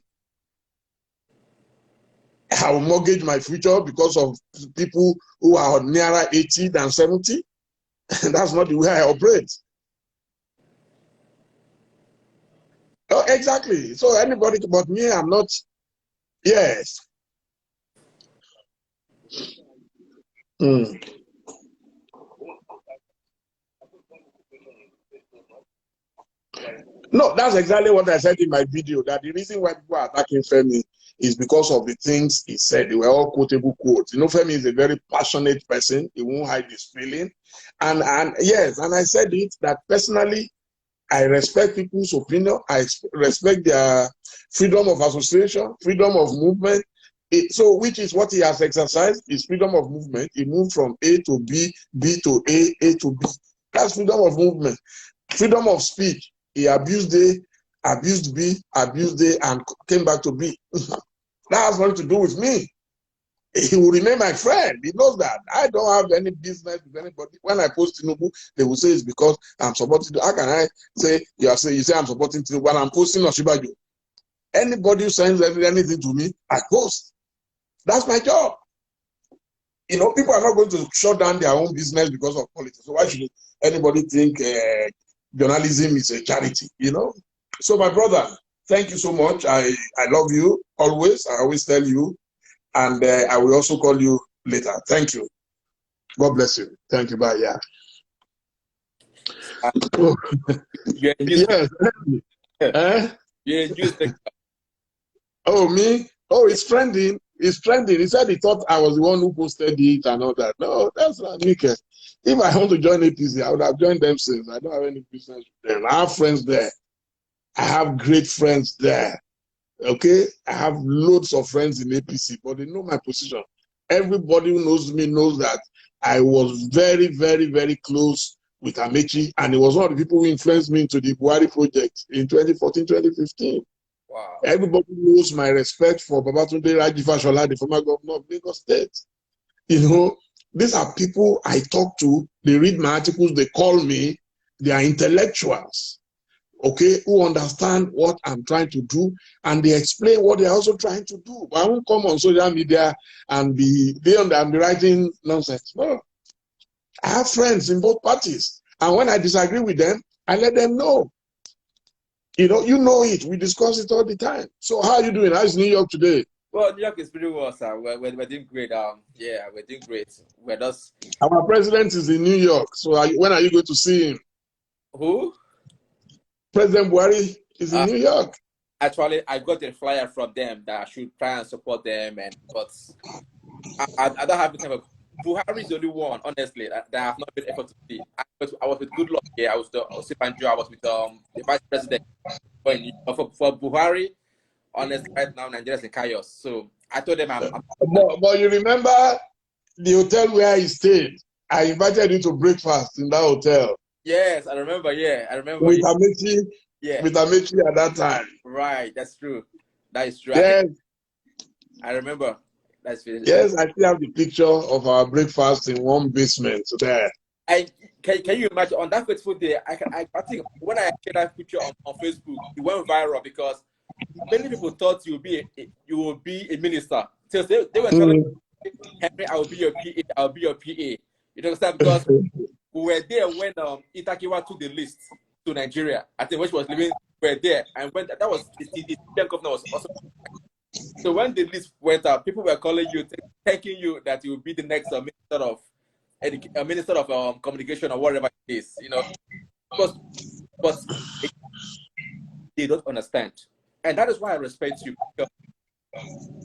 I will mortgage my future because of people who are nearer 80 than 70. That's not the way I operate. Oh, exactly. So anybody but me, I'm not. Yes. No, that's exactly what I said in my video, that the reason why people are attacking Femi is because of the things he said. They were all quotable quotes. Femi is a very passionate person. He won't hide his feeling. And yes, and I said it, that personally, I respect people's opinion. I respect their freedom of association, freedom of movement. So which is what he has exercised, is freedom of movement. He moved from A to B, B to A to B. That's freedom of movement. Freedom of speech. He abused A, abused B, abused A, and came back to B. That has nothing to do with me. He will remain my friend. He knows that. I don't have any business with anybody. When I post Tinubu, they will say it's because I'm supporting. How can I say you say I'm supporting Tinubu when I'm posting Osinbajo? Anybody who sends anything to me, I post. That's my job. People are not going to shut down their own business because of politics. So why should anybody think journalism is a charity? So my brother, thank you so much. I love you always. I always tell you. And I will also call you later. Thank you. God bless you. Thank you. Bye. Yeah. Yes. Oh, me? Oh, it's trending. It's trending. He said he thought I was the one who posted it and all that. No, that's not me. If I want to join APC, I would have joined them since. I don't have any business with them. I have friends there. I have great friends there. Okay, I have loads of friends in APC, but they know my position. Everybody who knows me knows that I was very, very, very close with Amaechi, and he was one of the people who influenced me into the Buhari project in 2014, 2015. Wow. Everybody knows my respect for Babatunde Raji Fashola, the former governor of Lagos State. These are people I talk to. They read my articles. They call me. They are intellectuals. Okay, who understand what I'm trying to do, and they explain what they're also trying to do. But I won't come on social media and be writing nonsense. No. I have friends in both parties, and when I disagree with them, I let them know. You know it. We discuss it all the time. So how are you doing? How's New York today? Well, New York is pretty well, sir. We're doing great. Yeah, we're doing great. We're just. Our president is in New York. So when are you going to see him? Who? President Buhari is in New York. Actually, I got a flyer from them that I should try and support them, but I don't have the time. Buhari is the only one, honestly, that I have not been able to see. I was with Good Luck here. I was with the vice president. For Buhari, honestly, right now Nigeria's in chaos. So I told them But you remember the hotel where he stayed? I invited you to breakfast in that hotel. Yes, I remember. Yeah, I remember. With Amaechi. Yeah. With Amaechi at that time. Right, that's true. That is true. Yes. I remember. That's yes, I still have the picture of our breakfast in one basement there. Can you imagine on that fateful day? I think when I shared that picture on Facebook, it went viral because many people thought you will be a minister. So they were telling me, Henry, I will be your PA. I'll be your PA. You understand? Because we were there when Itakiwa took the list to Nigeria. I think when she was living, we were there, and when that was the governor was also. So when the list went up, people were calling you, thanking you that you will be the next minister of communication or whatever it is, but they don't understand, and that is why I respect you. Because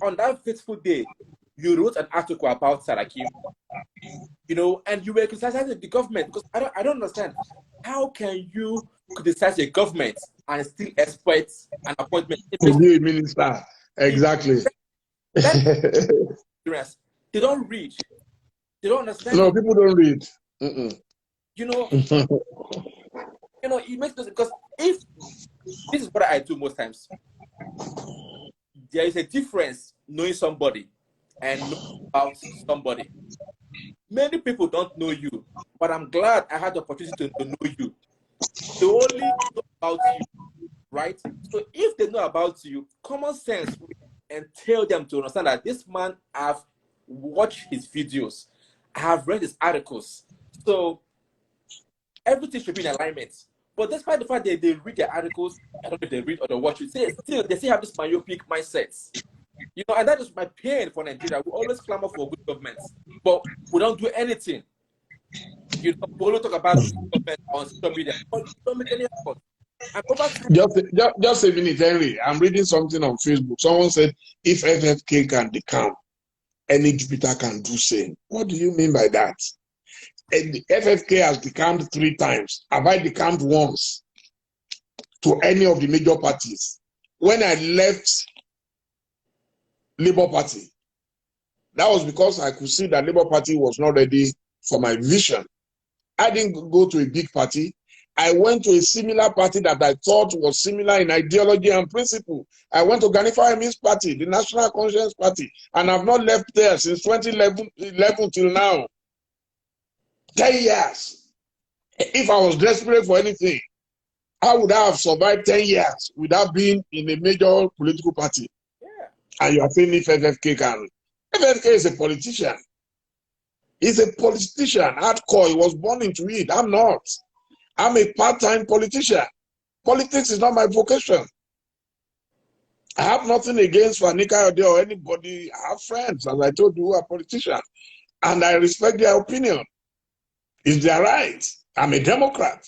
on that fateful day, you wrote an article about Saraki, and you were criticizing the government because I don't understand how can you criticize a government and still expect an appointment to be a minister. Exactly. They don't read. They don't understand. No, people don't read. You know, it makes sense because if this is what I do most times, there is a difference knowing somebody and knowing about somebody. Many people don't know you, but I'm glad I had the opportunity to know you. They only know about you, right? So if they know about you, common sense and tell them to understand that this man, I've watched his videos, I have read his articles, so everything should be in alignment. But despite the fact that they read their articles, I don't know if they read or they watch it, they still have this myopic mindset. You know, and that is my pain for Nigeria. We always clamor for good governments, but we don't do anything. You know, we only talk about good government on social media, but we don't make any effort. And over time, Just a minute, Henry. I'm reading something on Facebook. Someone said, if FFK can decamp, any Jupiter can do same. What do you mean by that? And the FFK has decamped 3 times. Have I decamped once to any of the major parties? When I left Labour Party, that was because I could see that Labour Party was not ready for my vision. I didn't go to a big party. I went to a similar party that I thought was similar in ideology and principle. I went to Gani Fawehinmi's party, the National Conscience Party, and I've not left there since 2011 till now. 10 years. If I was desperate for anything, how would I have survived 10 years without being in a major political party? yeah. And you are saying if FFK can. FFK is a politician. He's a politician, hardcore. He was born into it. I'm not. I'm a part-time politician. Politics is not my vocation. I have nothing against Fani Kayode or anybody. I have friends, as I told you, who are politicians. And I respect their opinion. It's their right. I'm a Democrat.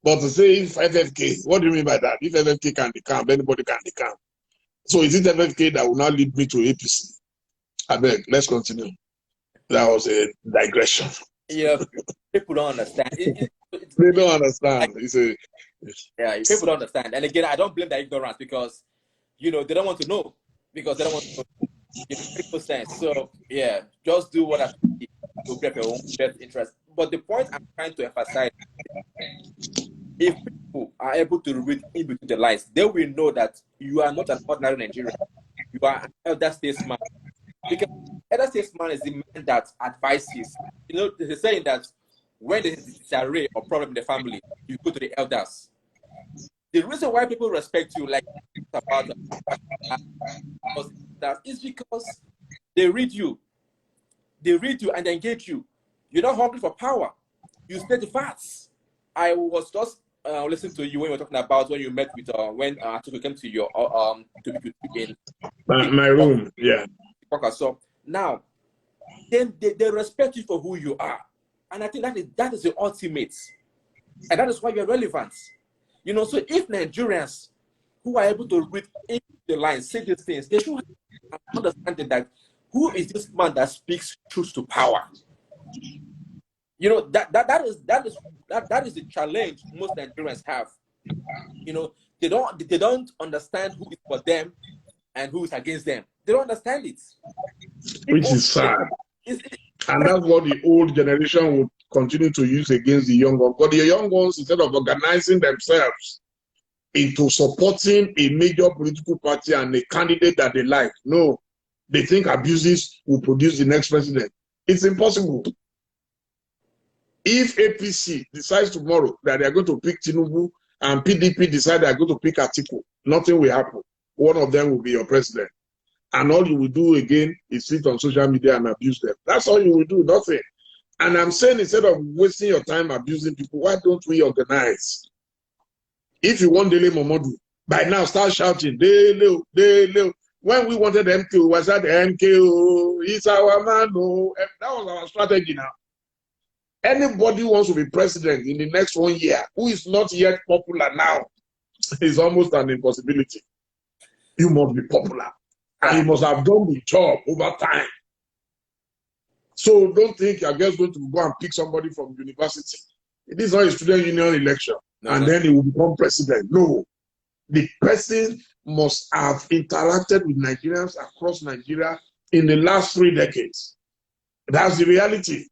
But to say if FFK, what do you mean by that? If FFK can decamp, anybody can decamp. So is it FFK that will now lead me to APC? I beg, let's continue. That was a digression. Yeah, people don't understand. They don't understand. Yeah, people don't understand. And again, I don't blame their ignorance because, you know, they don't want to know. Because they don't want to know. It makes no sense. So, yeah, just do what I think to get your own best interest. But the point I'm trying to emphasize, if people are able to read in between the lines, they will know that you are not an ordinary Nigerian. You are an elder statesman. Because elder statesman is the man that advises. You know, they're saying that when there is disarray or problem in the family, you go to the elders. The reason why people respect you, like about that, is because they read you. They read you and they engage you. You're not hungry for power. You state the facts. I was just listening to you when you were talking about when you met with when Atiku came to your to in my room. Yeah. So now, then they respect you for who you are, and I think that is the ultimate, and that is why you're relevant. You know, so if Nigerians who are able to read in the lines say these things, they should have understanding that who is this man that speaks truth to power. You know, that is the challenge most Nigerians have. You know, they don't understand who is for them and who is against them. They don't understand it. Which is sad. And that's what the old generation would continue to use against the young ones. But the young ones, instead of organizing themselves into supporting a major political party and a candidate that they like, no, they think abuses will produce the next president. It's impossible. If APC decides tomorrow that they are going to pick Tinubu and PDP decide they are going to pick Atiku, nothing will happen. One of them will be your president. And all you will do again is sit on social media and abuse them. That's all you will do, nothing. And I'm saying, instead of wasting your time abusing people, why don't we organize? If you want Dele Momodu, by now start shouting, Dele, Dele. When we wanted MKO, was that the MKO? He's our man. Oh. That was our strategy now. Anybody who wants to be president in the next 1 year, who is not yet popular now, is almost an impossibility. You must be popular. And you must have done the job over time. So don't think you're just going to go and pick somebody from university. It is not a student union election. Then he will become president. No. The person must have interacted with Nigerians across Nigeria in the last 3 decades. That's the reality.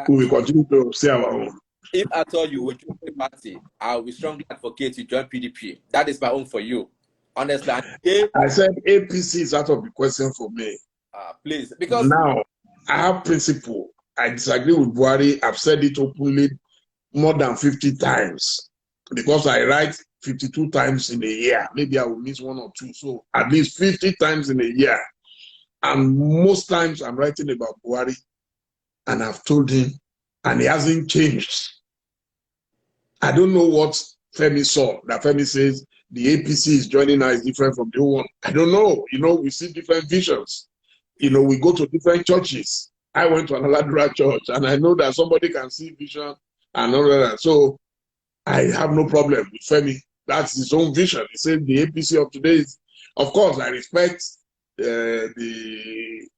We will continue to say our own. if at all you would join the party, I will strongly advocate you join PDP. That is my own for you. Honestly, I said APC is out of the question for me. please, because Now, I have principle. I disagree with Buhari. I've said it openly more than 50 times because I write 52 times in a year. Maybe I will miss one or two. So at least 50 times in a year. And most times I'm writing about Buhari, and I've told him, and he hasn't changed. I don't know what Femi saw. That Femi says the APC is joining us is different from the old one. I don't know. We see different visions. We go to different churches. I went to an Aladura church, and I know that somebody can see vision and all that. So I have no problem with Femi. That's his own vision. He said the APC of today is, of course, I respect the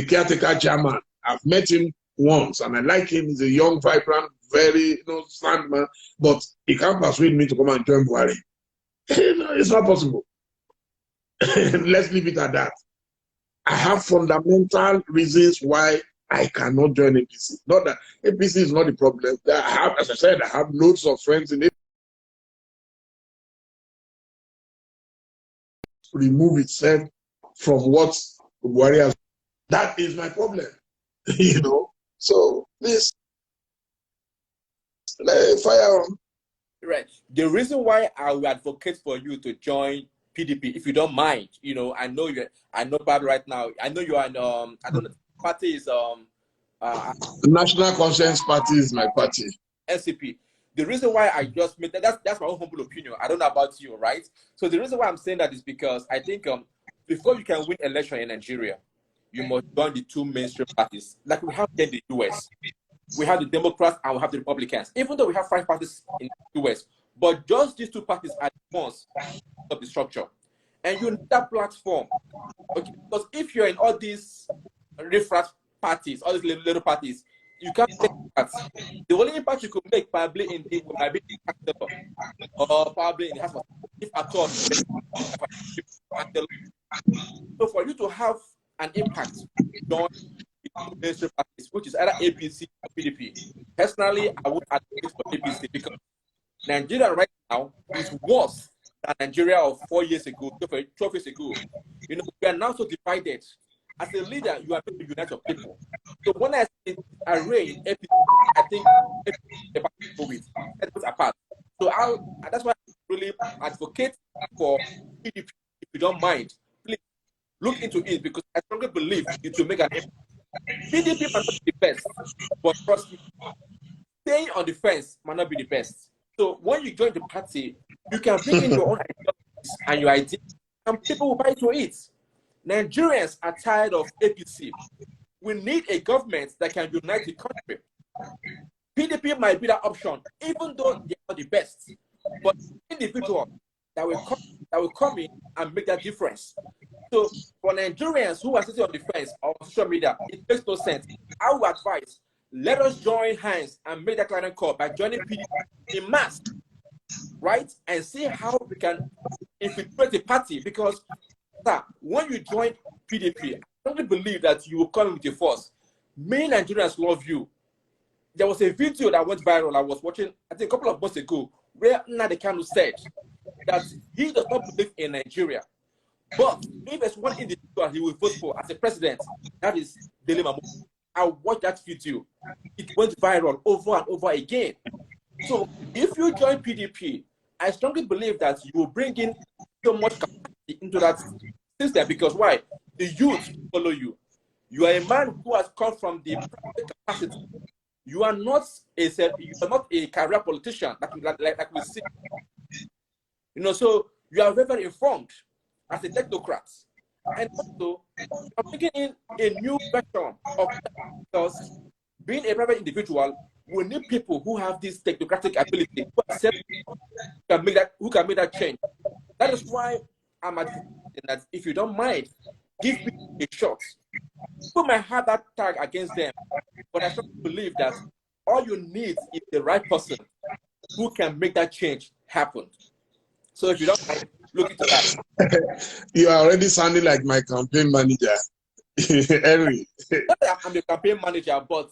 caretaker chairman. I've met him once, and I like him. He's a young, vibrant, very stand man. But he can't persuade me to come and join Buhari. It's not possible. Let's leave it at that. I have fundamental reasons why I cannot join APC. Not that APC is not the problem. As I said, I have loads of friends in it. Remove itself from what Buhari has. That is my problem. So please, fire on. Right. The reason why I will advocate for you to join PDP, if you don't mind, I know Bad right now. I know you are I don't know, party is National Conscience Party is my party. NCP. The reason why I just made that's my own humble opinion. I don't know about you, right? So the reason why I'm saying that is because I think before you can win election in Nigeria, you must join the two mainstream parties, like we have in the US. We have the Democrats and we have the Republicans. Even though we have 5 parties in the US, but just these 2 parties are the ones of the structure. And you need that platform. Okay? Because if you're in all these riffraff parties, all these little parties, you can't take that. The only impact you could make probably in the might be or probably in the house, if at all. So for you to have an impact on mainstream parties, which is either APC or PDP, personally, I would advocate for APC because Nigeria right now is worse than Nigeria of 4 years ago, 12 years ago. We are now so divided. As a leader, you are going to unite your people. So when I say array in APC, I think the party go with that goes apart. So that's why I really advocate for PDP. If you don't mind, please look into it because I strongly believe it will make an impact. PDP might not be the best, but trust me, staying on the fence might not be the best. So when you join the party, you can bring in your own ideas and your ideas, and people will buy into it. Nigerians are tired of APC. We need a government that can unite the country. PDP might be that option, even though they are the best. But individual that will come in and make that difference. So for Nigerians who are sitting on the fence or on social media, it makes no sense. I would advise, let us join hands and make that clarion call by joining PDP in mass, right? And see how we can infiltrate the party. Because when you join PDP, I strongly believe that you will come with a force. Many Nigerians love you. There was a video that went viral I was watching, I think a couple of months ago, where Nnamdi Kanu said that he does not believe in Nigeria. But if there's one individual he will vote for as a president, that is Dele Momodu. I watched that video. It went viral over and over again. So if you join PDP, I strongly believe that you will bring in so much capacity into that system. Because why? The youth follow you. You are a man who has come from the private capacity. You are not a career politician like we see. So you are very, very informed as a technocrat. And also, I'm bringing in a new version of because being a private individual, we need people who have this technocratic ability, who can make that change. That is why I'm advocating that if you don't mind, give me a shot. People might have that tag against them, but I strongly believe that all you need is the right person who can make that change happen. So if you don't mind, look into that. You are already sounding like my campaign manager, Henry. I'm the campaign manager, but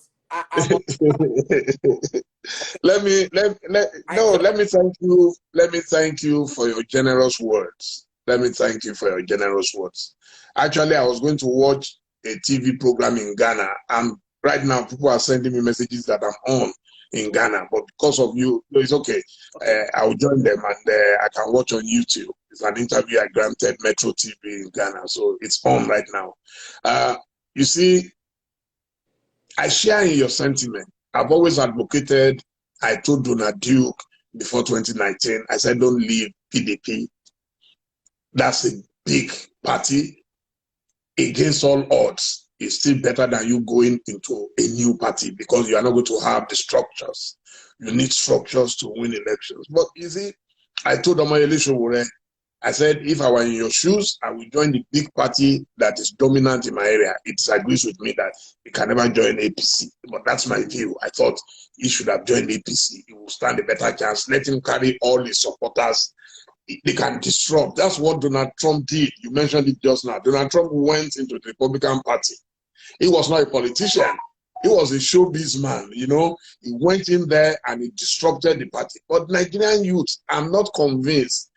let me thank you. Let me thank you for your generous words. Let me thank you for your generous words. Actually, I was going to watch a TV program in Ghana, and right now people are sending me messages that I'm on in Ghana, but because of you, no, it's okay. I'll join them, and I can watch on YouTube. It's an interview I granted Metro TV in Ghana, so it's on right now. You see, I share in your sentiment. I've always advocated. I told Donald Duke before 2019, I said, don't leave PDP. That's a big party. Against all odds, it's still better than you going into a new party because you are not going to have the structures. You need structures to win elections. But you see, I told Omoyele Sowore, I said, if I were in your shoes, I would join the big party that is dominant in my area. It disagrees with me that he can never join APC. But that's my view. I thought he should have joined APC. He will stand a better chance. Let him carry all his supporters. They can disrupt. That's what Donald Trump did. You mentioned it just now. Donald Trump went into the Republican Party. He was not a politician. He was a showbiz man, you know. He went in there and he disrupted the party. But Nigerian youth, I'm not convinced.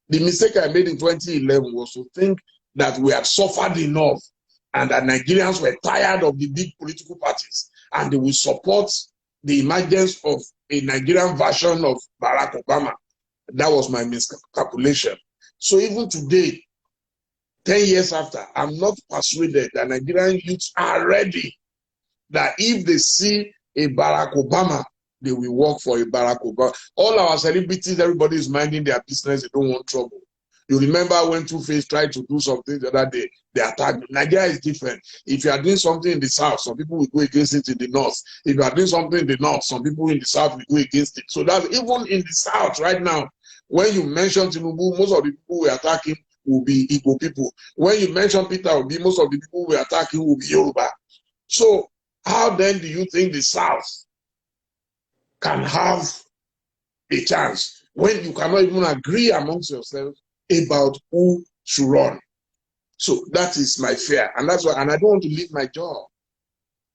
The mistake I made in 2011 was to think that we had suffered enough and that Nigerians were tired of the big political parties and they will support the emergence of a Nigerian version of Barack Obama. That was my miscalculation. So even today, 10 years after, I'm not persuaded that Nigerian youths are ready, that if they see a Barack Obama, they will work for a Barack Obama. All our celebrities, everybody is minding their business. They don't want trouble. You remember when Two-Face tried to do something the other day, they attacked. Nigeria is different. If you are doing something in the south, some people will go against it in the north. If you are doing something in the north, some people in the south will go against it. So that even in the south right now, when you mention Tinubu, most of the people who attack him will be Igbo people. When you mention Peter Obi, most of the people who attack him will be Yoruba. So how then do you think the south can have a chance when you cannot even agree amongst yourselves about who should run? So that is my fear. And that's why, and I don't want to leave my job.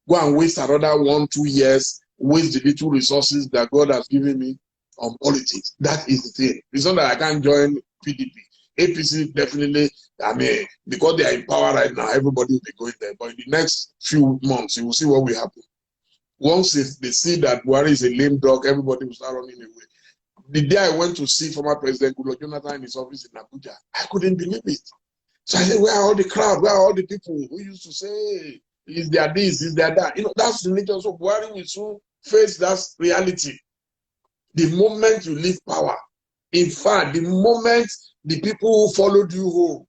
Go and waste another 1-2 years, waste the little resources that God has given me on politics. That is the thing. It's not that I can't join PDP. APC definitely, I mean, because they are in power right now, everybody will be going there. But in the next few months, you will see what will happen. Once they see that Buhari is a lame dog, everybody will start running away. The day I went to see former President Goodluck Jonathan in his office in Abuja, I couldn't believe it. So I said, where are all the crowd? Where are all the people who used to say, is there this, is there that? You know, that's the nature. So Buhari will soon face that reality. The moment you leave power, in fact, the moment the people who followed you home,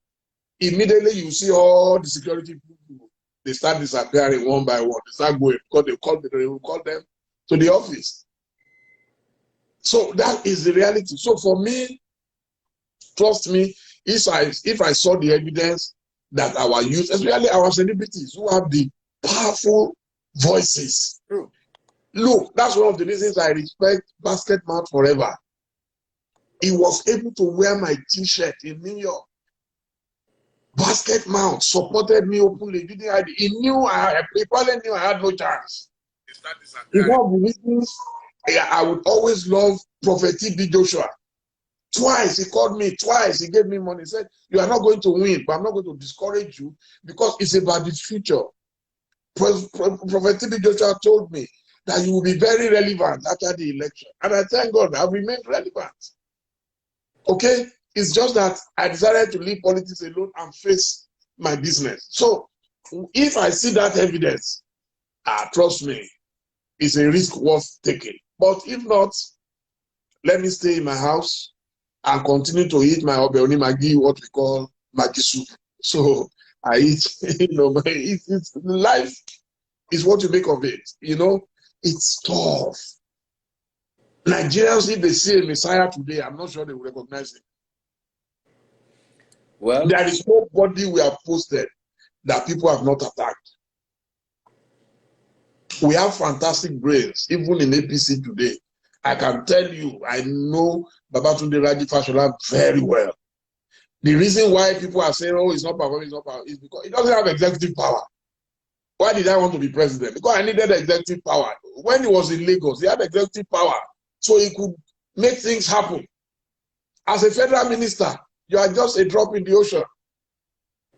immediately you see all the security people, they start disappearing one by one. They start going because they will call them to the office. So that is the reality. So for me, trust me, if I saw the evidence that our youth, especially our celebrities who have the powerful voices. Look, that's one of the reasons I respect Basket Mouth forever. He was able to wear my t-shirt in New York. Basket Mouth supported me openly. He knew he probably knew I had no chance. It's one of the reasons I would always love Prophet TB Joshua. Twice he called me, twice he gave me money. He said, you are not going to win, but I'm not going to discourage you because it's about the future. Prophet TB Joshua told me that you will be very relevant after the election. And I thank God I've remained relevant. Okay? It's just that I decided to leave politics alone and face my business. So if I see that evidence, trust me, it's a risk worth taking. But if not, let me stay in my house and continue to eat my obeoni magi, what we call magi soup. So I eat, life is what you make of it. You know, it's tough. Nigerians, if they see a Messiah today, I'm not sure they will recognize him. Well, there is nobody we have posted that people have not attacked. We have fantastic brains, even in APC today. I can tell you, I know Babatunde Raji Fashola very well. The reason why people are saying, oh, it's not power, is because it doesn't have executive power. Why did I want to be president? Because I needed executive power. When he was in Lagos, he had executive power, so he could make things happen. As a federal minister, you are just a drop in the ocean.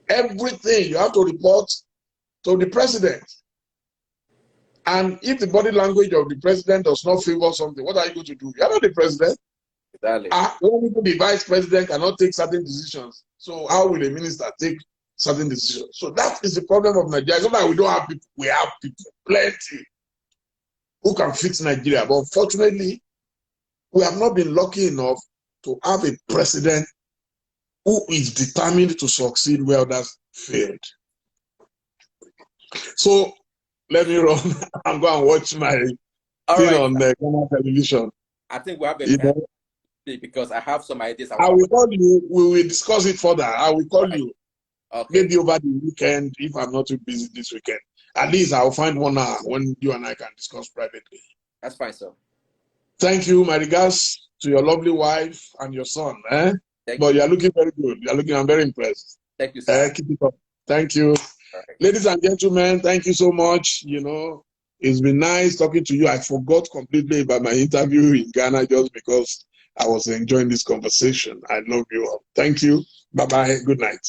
Everything you have to report to the president. And if the body language of the president does not favor something, what are you going to do? You are not the president. Exactly. When the vice president cannot take certain decisions, so how will a minister take certain decisions? So that is the problem of Nigeria. It's not that we don't have people. We have people, plenty, who can fix Nigeria. But unfortunately, we have not been lucky enough to have a president who is determined to succeed where others failed. So let me run and go and watch my thing on the Ghana television. I think we have a because I have some ideas. I will call you. We will discuss it further. I will call you. Okay. Maybe over the weekend, if I'm not too busy this weekend. At least I'll find 1 hour when you and I can discuss privately. That's fine, sir. Thank you. My regards to your lovely wife and your son. But you are looking very good. You are looking. I'm very impressed. Thank you, sir. Keep it up. Thank you. Right. Ladies and gentlemen, thank you so much. You know, it's been nice talking to you. I forgot completely about my interview in Ghana just because I was enjoying this conversation. I love you all. Thank you. Bye-bye. Good night.